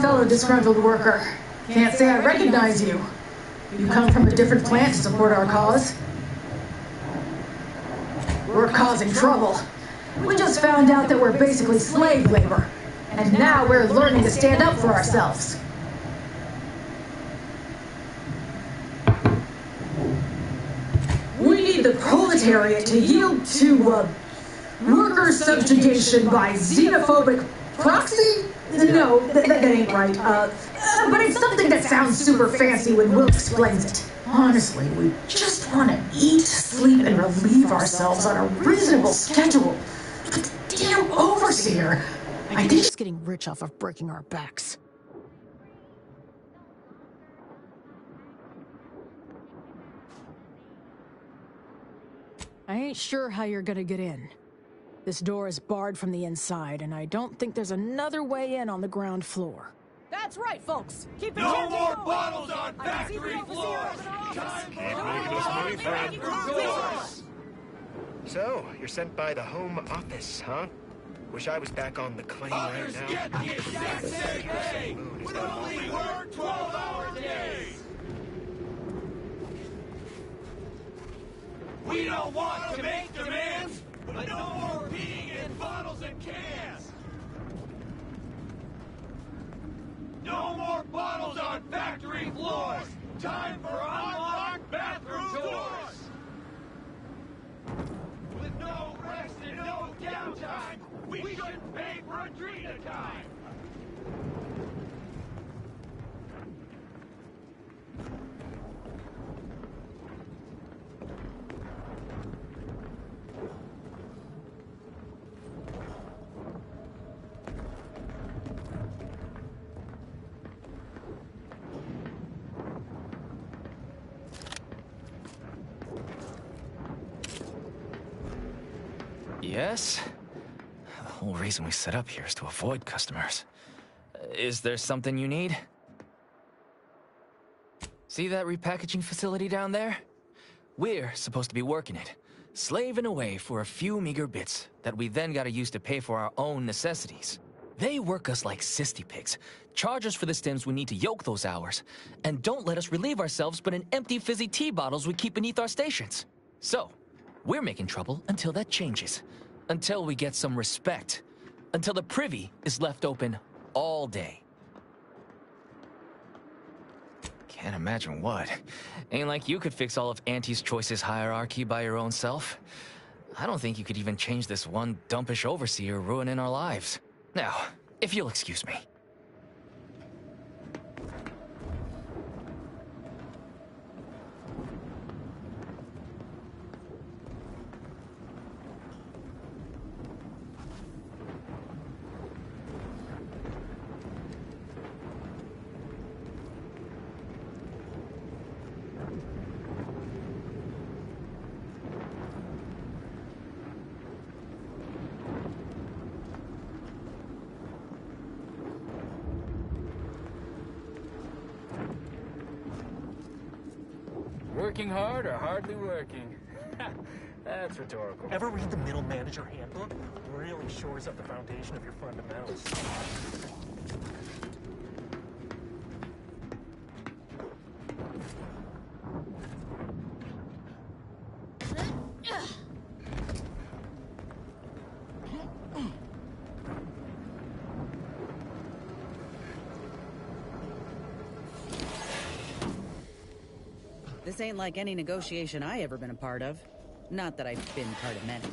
fellow disgruntled worker. Can't say I recognize you. You come from a different plant to support our cause. We're causing trouble. We just found out that we're basically slave labor. And now we're learning to stand up for ourselves. We need the proletariat to yield to, worker subjugation by xenophobic proxy? No, that ain't right. But it's something that sounds super fancy when Will explains it. Honestly, we just want to eat, sleep, and relieve ourselves on a reasonable schedule. But damn overseer, I think she's getting rich off of breaking our backs. I ain't sure how you're gonna get in. This door is barred from the inside, and I don't think there's another way in on the ground floor. That's right, folks. Keep it No more bottles on factory floors. Keep making us money for doors. So, you're sent by the Home Office, huh? Wish I was back on the claim right now. Get the exact same pay, but only work 12-hour days. We don't want to make demands, but no more peeing in bottles and cans. No more bottles on factory floors. Time for unlocked bathroom doors. With no rest and no downtime, we shouldn't pay for a drink at a time. Yes? The whole reason we set up here is to avoid customers. Is there something you need? See that repackaging facility down there? We're supposed to be working it, slaving away for a few meager bits that we then gotta use to pay for our own necessities. They work us like cysty pigs, charge us for the stems we need to yoke those hours, and don't let us relieve ourselves but in empty fizzy tea bottles we keep beneath our stations. So, we're making trouble until that changes. Until we get some respect. Until the privy is left open all day. Can't imagine what. Ain't like you could fix all of Auntie's Choice's hierarchy by your own self. I don't think you could even change this one dumpish overseer ruining our lives. Now, if you'll excuse me. Working hard or hardly working? That's rhetorical. Ever read the Middle Manager Handbook? Really shores up the foundation of your fundamentals. This ain't like any negotiation I ever been a part of. Not that I've been part of many.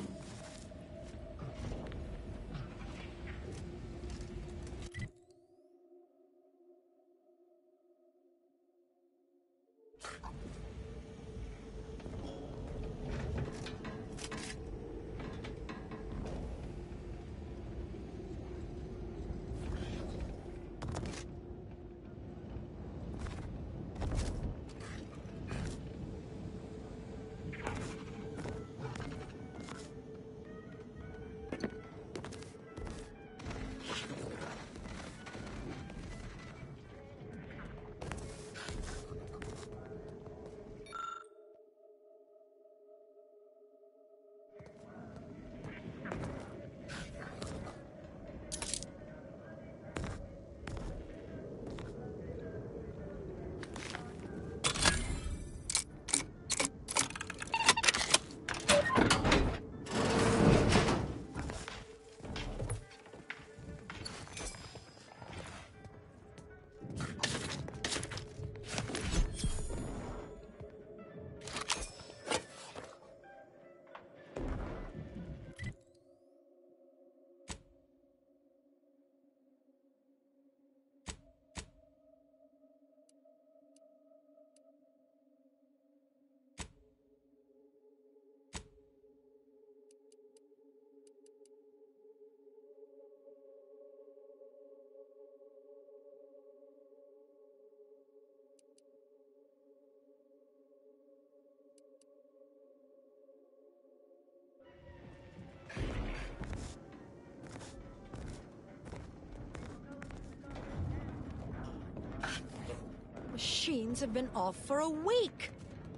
machines have been off for a week.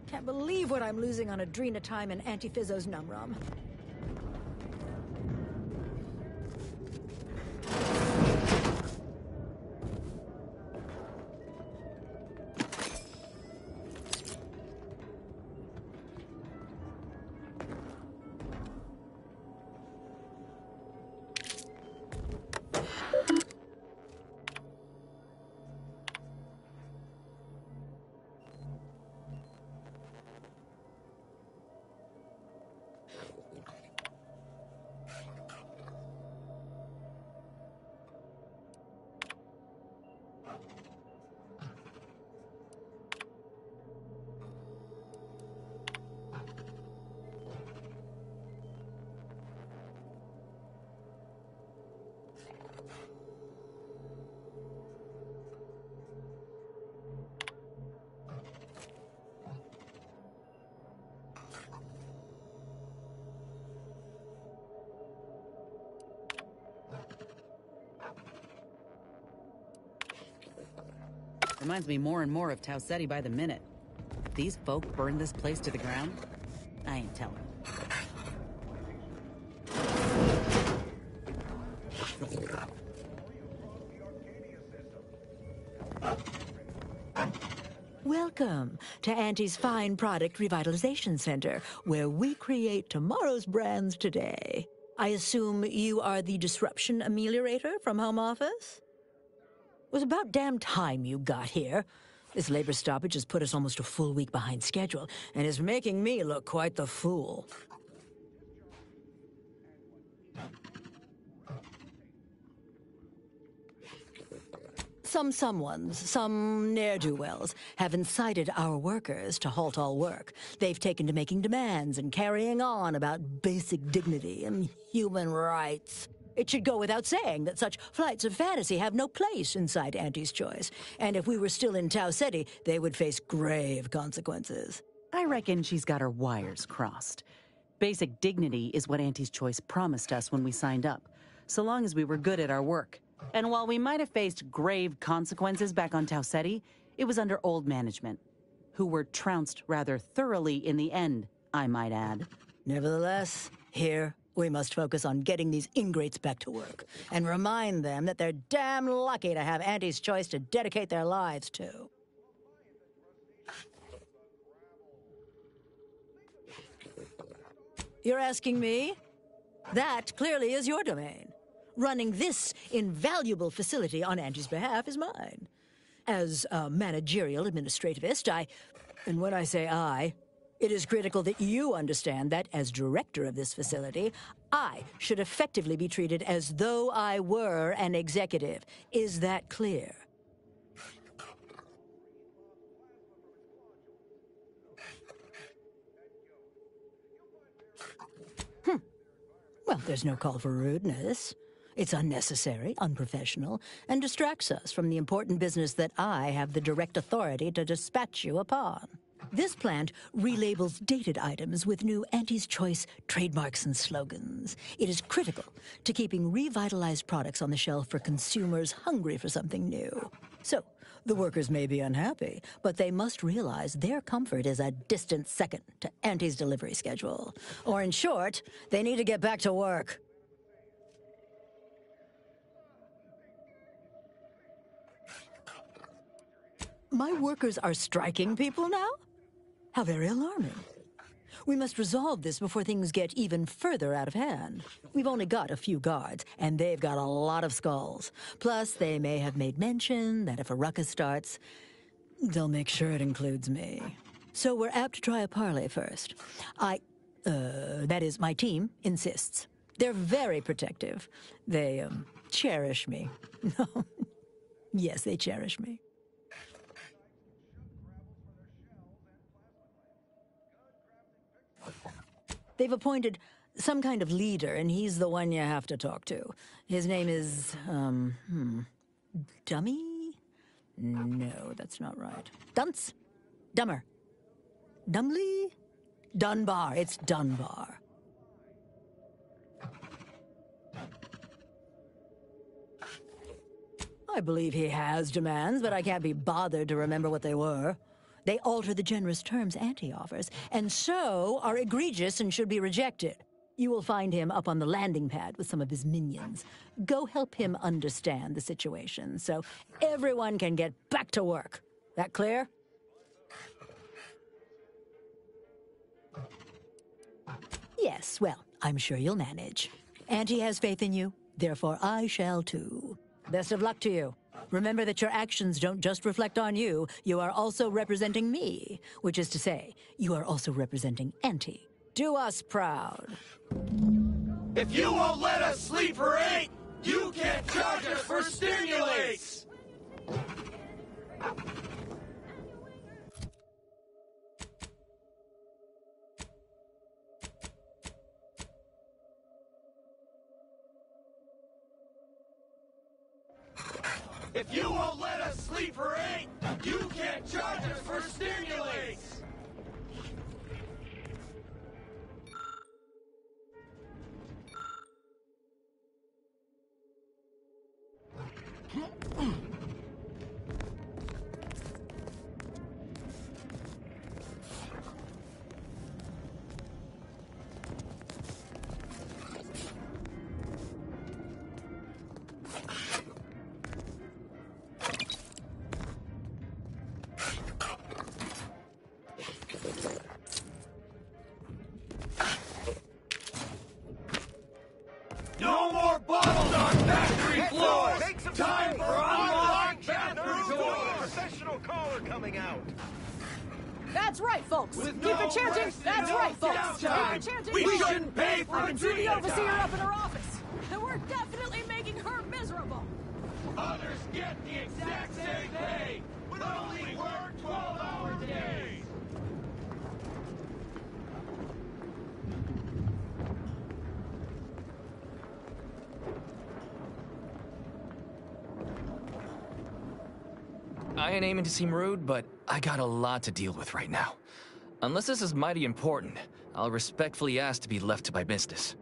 Can't believe what I'm losing on adrenatime and Antifizzo's Numrum. Reminds me more and more of Tau Ceti by the minute. If these folk burned this place to the ground, I ain't telling. Welcome to Auntie's Fine Product Revitalization Center, where we create tomorrow's brands today. I assume you are the disruption ameliorator from home office? It was about damn time you got here. This labor stoppage has put us almost a full week behind schedule and is making me look quite the fool. Some ne'er-do-wells, have incited our workers to halt all work. They've taken to making demands and carrying on about basic dignity and human rights. It should go without saying that such flights of fantasy have no place inside Auntie's Choice. And if we were still in Tau Ceti, they would face grave consequences. I reckon she's got her wires crossed. Basic dignity is what Auntie's Choice promised us when we signed up, so long as we were good at our work. And while we might have faced grave consequences back on Tau Ceti, it was under old management, who were trounced rather thoroughly in the end, I might add. Nevertheless, here we must focus on getting these ingrates back to work and remind them that they're damn lucky to have Auntie's Choice to dedicate their lives to. You're asking me? That clearly is your domain. Running this invaluable facility on Auntie's behalf is mine. As a managerial administrativist, and when I say I, it is critical that you understand that as director of this facility, I should effectively be treated as though I were an executive. Is that clear? Well, there's no call for rudeness. It's unnecessary, unprofessional, and distracts us from the important business that I have the direct authority to dispatch you upon. This plant relabels dated items with new Auntie's Choice trademarks and slogans. It is critical to keeping revitalized products on the shelf for consumers hungry for something new. So, the workers may be unhappy, but they must realize their comfort is a distant second to Auntie's delivery schedule. Or in short, they need to get back to work. My workers are striking people now? How very alarming. We must resolve this before things get even further out of hand. We've only got a few guards, and they've got a lot of skulls. Plus, they may have made mention that if a ruckus starts, they'll make sure it includes me. So we're apt to try a parley first. That is, my team insists. They're very protective. They, cherish me. Yes, they cherish me. They've appointed some kind of leader, and he's the one you have to talk to. His name is, Dummy? No, that's not right. Dunce? Dummer? Dumbly? Dunbar. It's Dunbar. I believe he has demands, but I can't be bothered to remember what they were. They alter the generous terms Auntie offers, and so are egregious and should be rejected. You will find him up on the landing pad with some of his minions. Go help him understand the situation so everyone can get back to work. That clear? Yes, well, I'm sure you'll manage. Auntie has faith in you, therefore I shall too. Best of luck to you. Remember that your actions don't just reflect on you, you are also representing me, which is to say, you are also representing Auntie. Do us proud. If you won't let us sleep or eat, you can't charge us for stimulates! If you won't let us sleep or eat, you can't charge us for stimulates! No more bottles on factory floors! Time for unlocked bathroom doors! Professional caller coming out. That's right, folks. With Keep no it chanting. rest and That's no right, folks. downtime, Keep it chanting. we shouldn't pay for I can see the Adrena overseer time. up in her office. And we're definitely making her miserable. Others get the exact same pay, but only work 12-hour days! I ain't aiming to seem rude, but I got a lot to deal with right now. Unless this is mighty important, I'll respectfully ask to be left to my business.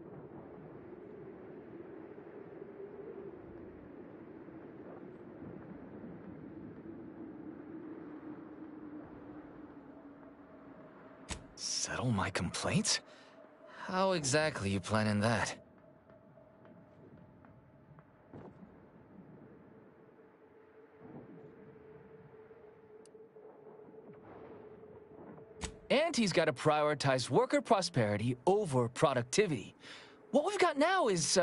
Settle my complaints? How exactly you planning that? Auntie's got to prioritize worker prosperity over productivity. What we've got now is,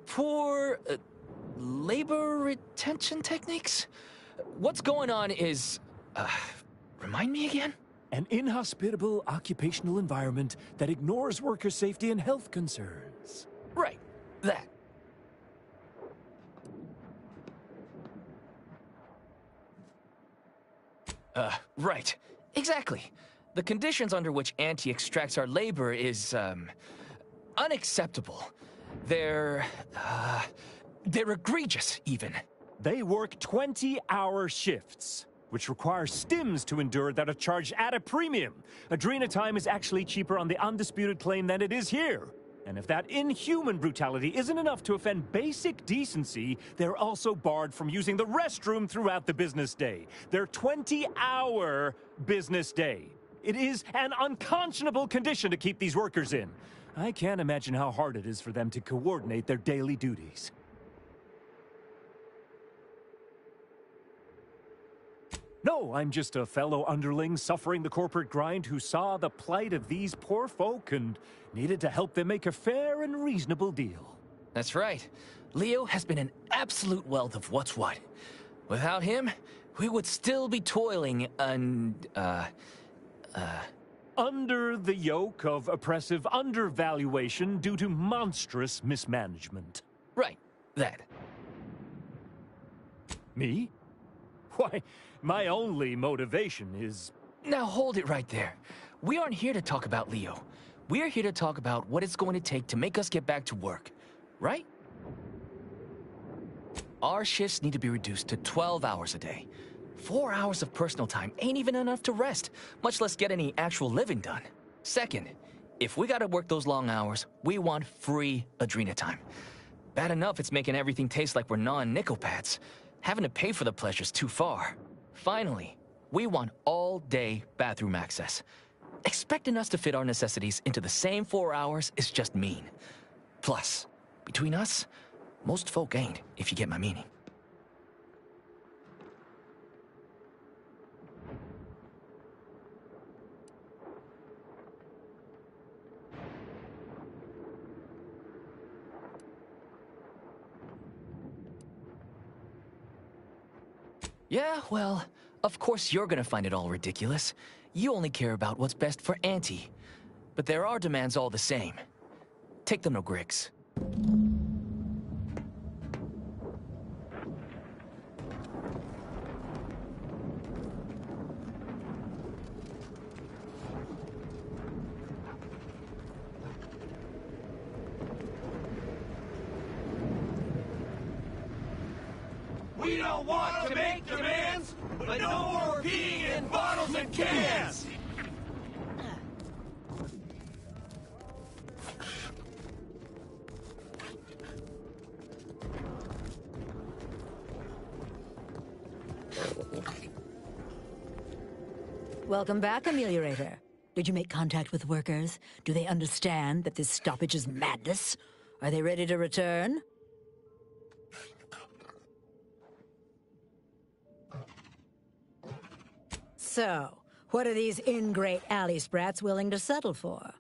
poor, labor retention techniques? What's going on is, remind me again? An inhospitable occupational environment that ignores worker safety and health concerns. Right, that. Right, exactly. The conditions under which Auntie extracts our labor is, unacceptable. They're egregious, even. They work 20-hour shifts, which require stims to endure that are charged at a premium. Adrena time is actually cheaper on the undisputed claim than it is here. And if that inhuman brutality isn't enough to offend basic decency, they're also barred from using the restroom throughout the business day. Their 20-hour business day. It is an unconscionable condition to keep these workers in. I can't imagine how hard it is for them to coordinate their daily duties. No, I'm just a fellow underling suffering the corporate grind who saw the plight of these poor folk and needed to help them make a fair and reasonable deal. That's right. Leo has been an absolute wealth of what's what. Without him, we would still be toiling under the yoke of oppressive undervaluation due to monstrous mismanagement. Right, that. Me? Why, my only motivation is... Now hold it right there. We aren't here to talk about Leo. We're here to talk about what it's going to take to make us get back to work, right? Our shifts need to be reduced to 12 hours a day. 4 hours of personal time ain't even enough to rest, much less get any actual living done. Second, if we gotta work those long hours, we want free Adrena time. Bad enough it's making everything taste like we're gnawing nickel pads. Having to pay for the pleasure's too far. Finally, we want all-day bathroom access. Expecting us to fit our necessities into the same 4 hours is just mean. Plus, between us, most folk ain't, if you get my meaning. Yeah, well, of course you're gonna find it all ridiculous. You only care about what's best for Auntie. But there are demands all the same. Take them to Griggs. We don't want to make demands, but no more peeing in bottles and cans! Welcome back, Ameliorator. Did you make contact with workers? Do they understand that this stoppage is madness? Are they ready to return? So, what are these ingrate alley sprats willing to settle for?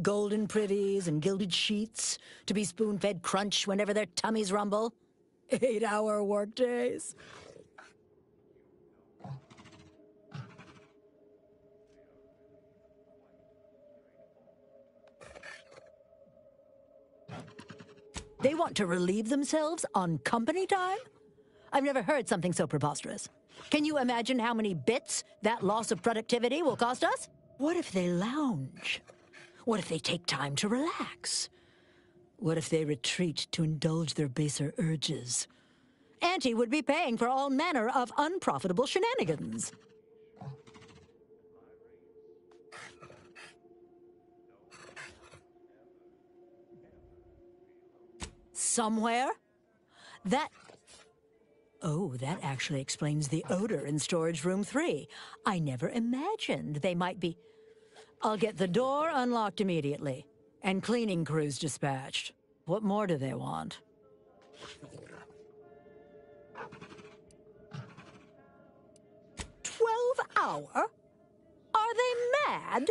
Golden privies and gilded sheets to be spoon-fed crunch whenever their tummies rumble? 8-hour workdays? They want to relieve themselves on company time? I've never heard something so preposterous. Can you imagine how many bits that loss of productivity will cost us? What if they lounge? What if they take time to relax? What if they retreat to indulge their baser urges? Auntie would be paying for all manner of unprofitable shenanigans. Somewhere? Oh, that actually explains the odor in storage room 3. I never imagined they might be... I'll get the door unlocked immediately, and cleaning crews dispatched. What more do they want? $12 hour? Are they mad?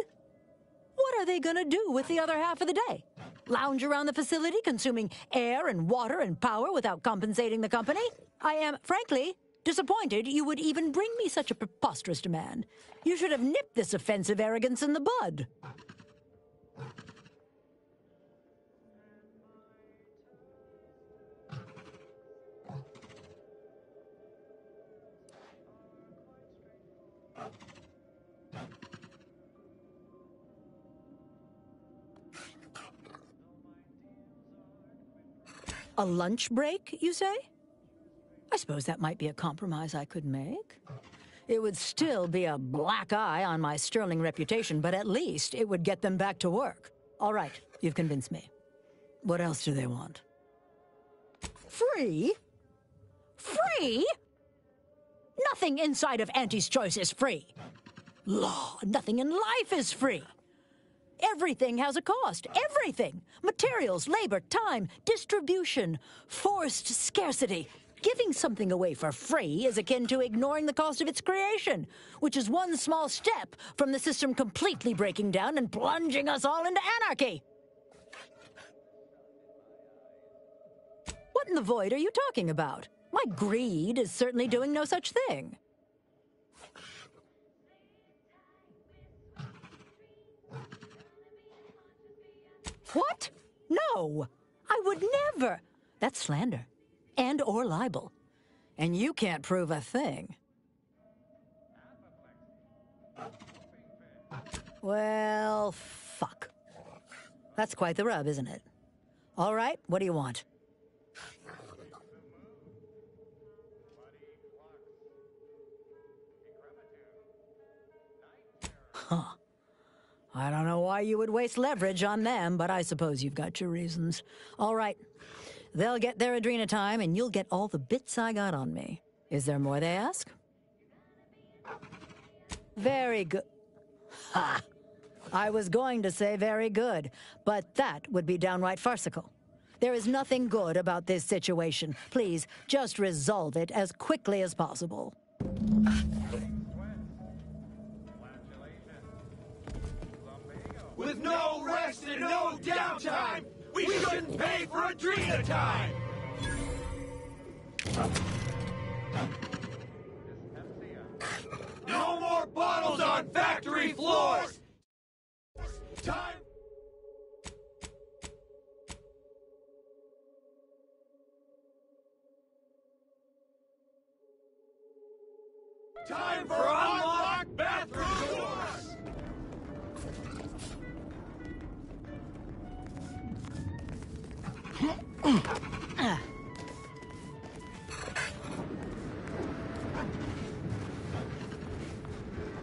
What are they gonna do with the other half of the day? Lounge around the facility, consuming air and water and power without compensating the company? I am, frankly, disappointed you would even bring me such a preposterous demand. You should have nipped this offensive arrogance in the bud. A lunch break, you say? I suppose that might be a compromise I could make. It would still be a black eye on my sterling reputation, but at least it would get them back to work. All right, you've convinced me. What else do they want? Free? Free? Nothing inside of Auntie's Choice is free. Law, nothing in life is free. Everything has a cost. Everything. Materials, labor, time, distribution, forced scarcity. Giving something away for free is akin to ignoring the cost of its creation, which is one small step from the system completely breaking down and plunging us all into anarchy. What in the void are you talking about? My greed is certainly doing no such thing. What? No! I would never! That's slander. And or libel. And you can't prove a thing. Well, fuck. That's quite the rub, isn't it? All right, what do you want? Huh. I don't know why you would waste leverage on them, but I suppose you've got your reasons. All right. They'll get their Adrena time, and you'll get all the bits I got on me. Is there more they ask? Very good. Ha! I was going to say very good, but that would be downright farcical. There is nothing good about this situation. Please, just resolve it as quickly as possible. With no rest and no downtime, we shouldn't pay for Adrena time! No more bottles on factory floors! Time! Time for unlocked bathroom doors!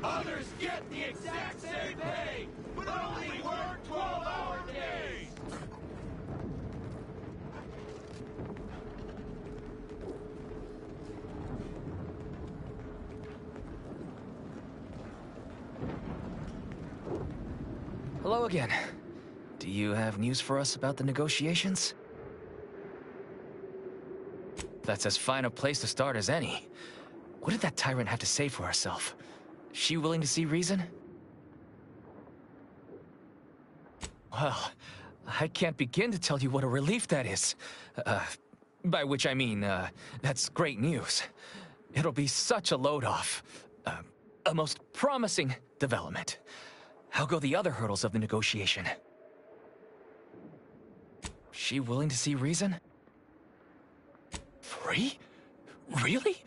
Others get the exact same pay, but only work 12-hour days! Hello again. Do you have news for us about the negotiations? That's as fine a place to start as any. What did that tyrant have to say for herself? Is she willing to see reason? Well, I can't begin to tell you what a relief that is. By which I mean, that's great news. It'll be such a load off. A most promising development. How go the other hurdles of the negotiation? She willing to see reason? Free? Really?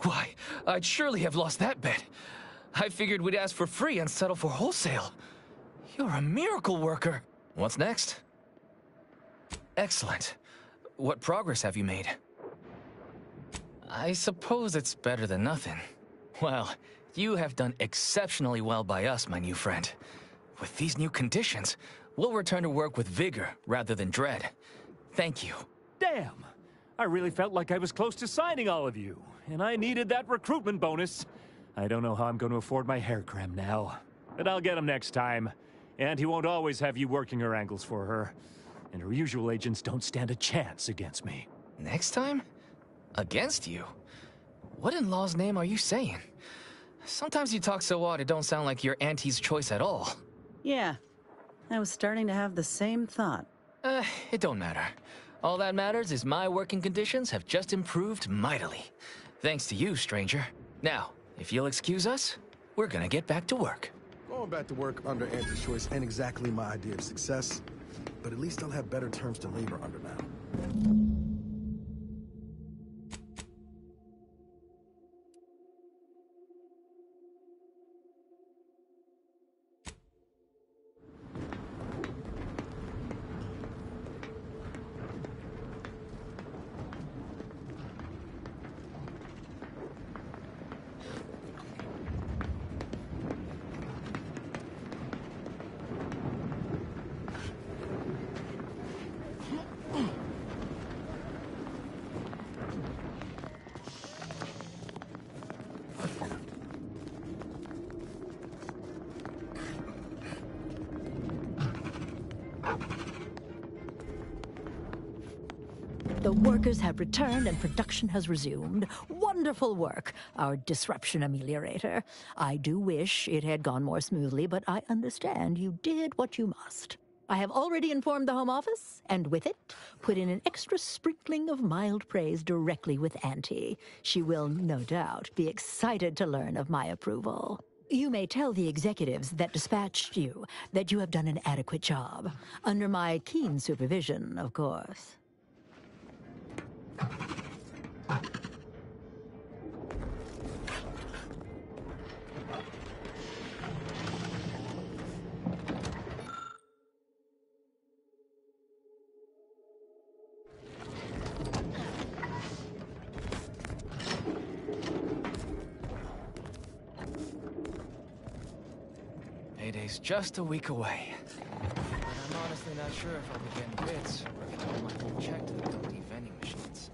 Why, I'd surely have lost that bet. I figured we'd ask for free and settle for wholesale. You're a miracle worker. What's next? Excellent. What progress have you made? I suppose it's better than nothing. Well, you have done exceptionally well by us, my new friend. With these new conditions, we'll return to work with vigor rather than dread. Thank you. Damn! I really felt like I was close to signing all of you, and I needed that recruitment bonus. I don't know how I'm going to afford my hair cream now, but I'll get him next time. And he won't always have you working her angles for her. And her usual agents don't stand a chance against me. Next time? Against you? What in law's name are you saying? Sometimes you talk so odd it don't sound like you're Auntie's choice at all. Yeah, I was starting to have the same thought. It don't matter. All that matters is my working conditions have just improved mightily. Thanks to you, stranger. Now, if you'll excuse us, we're gonna get back to work. Going back to work under Auntie's choice ain't exactly my idea of success, but at least I'll have better terms to labor under now. The workers have returned and production has resumed. Wonderful work, our disruption ameliorator. I do wish it had gone more smoothly, but I understand you did what you must. I have already informed the Home Office, and with it, put in an extra sprinkling of mild praise directly with Auntie. She will, no doubt, be excited to learn of my approval. You may tell the executives that dispatched you that you have done an adequate job. Under my keen supervision, of course. Payday's just a week away. But I'm honestly not sure if I'll be getting bits or if I'll have to check to the company vending machines.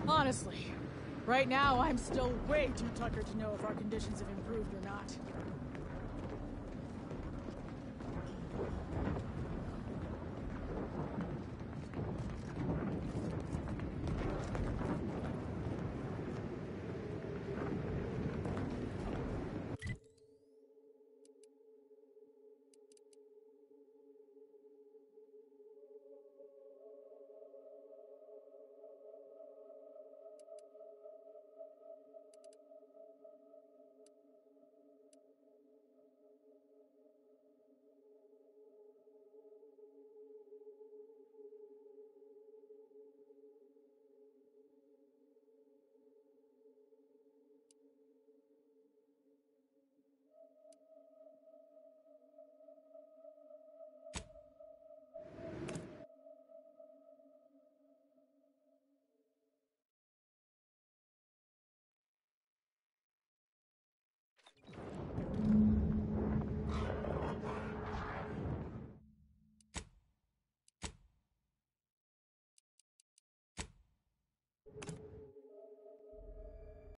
Honestly, right now I'm still way too tuckered to know if our conditions have improved or not.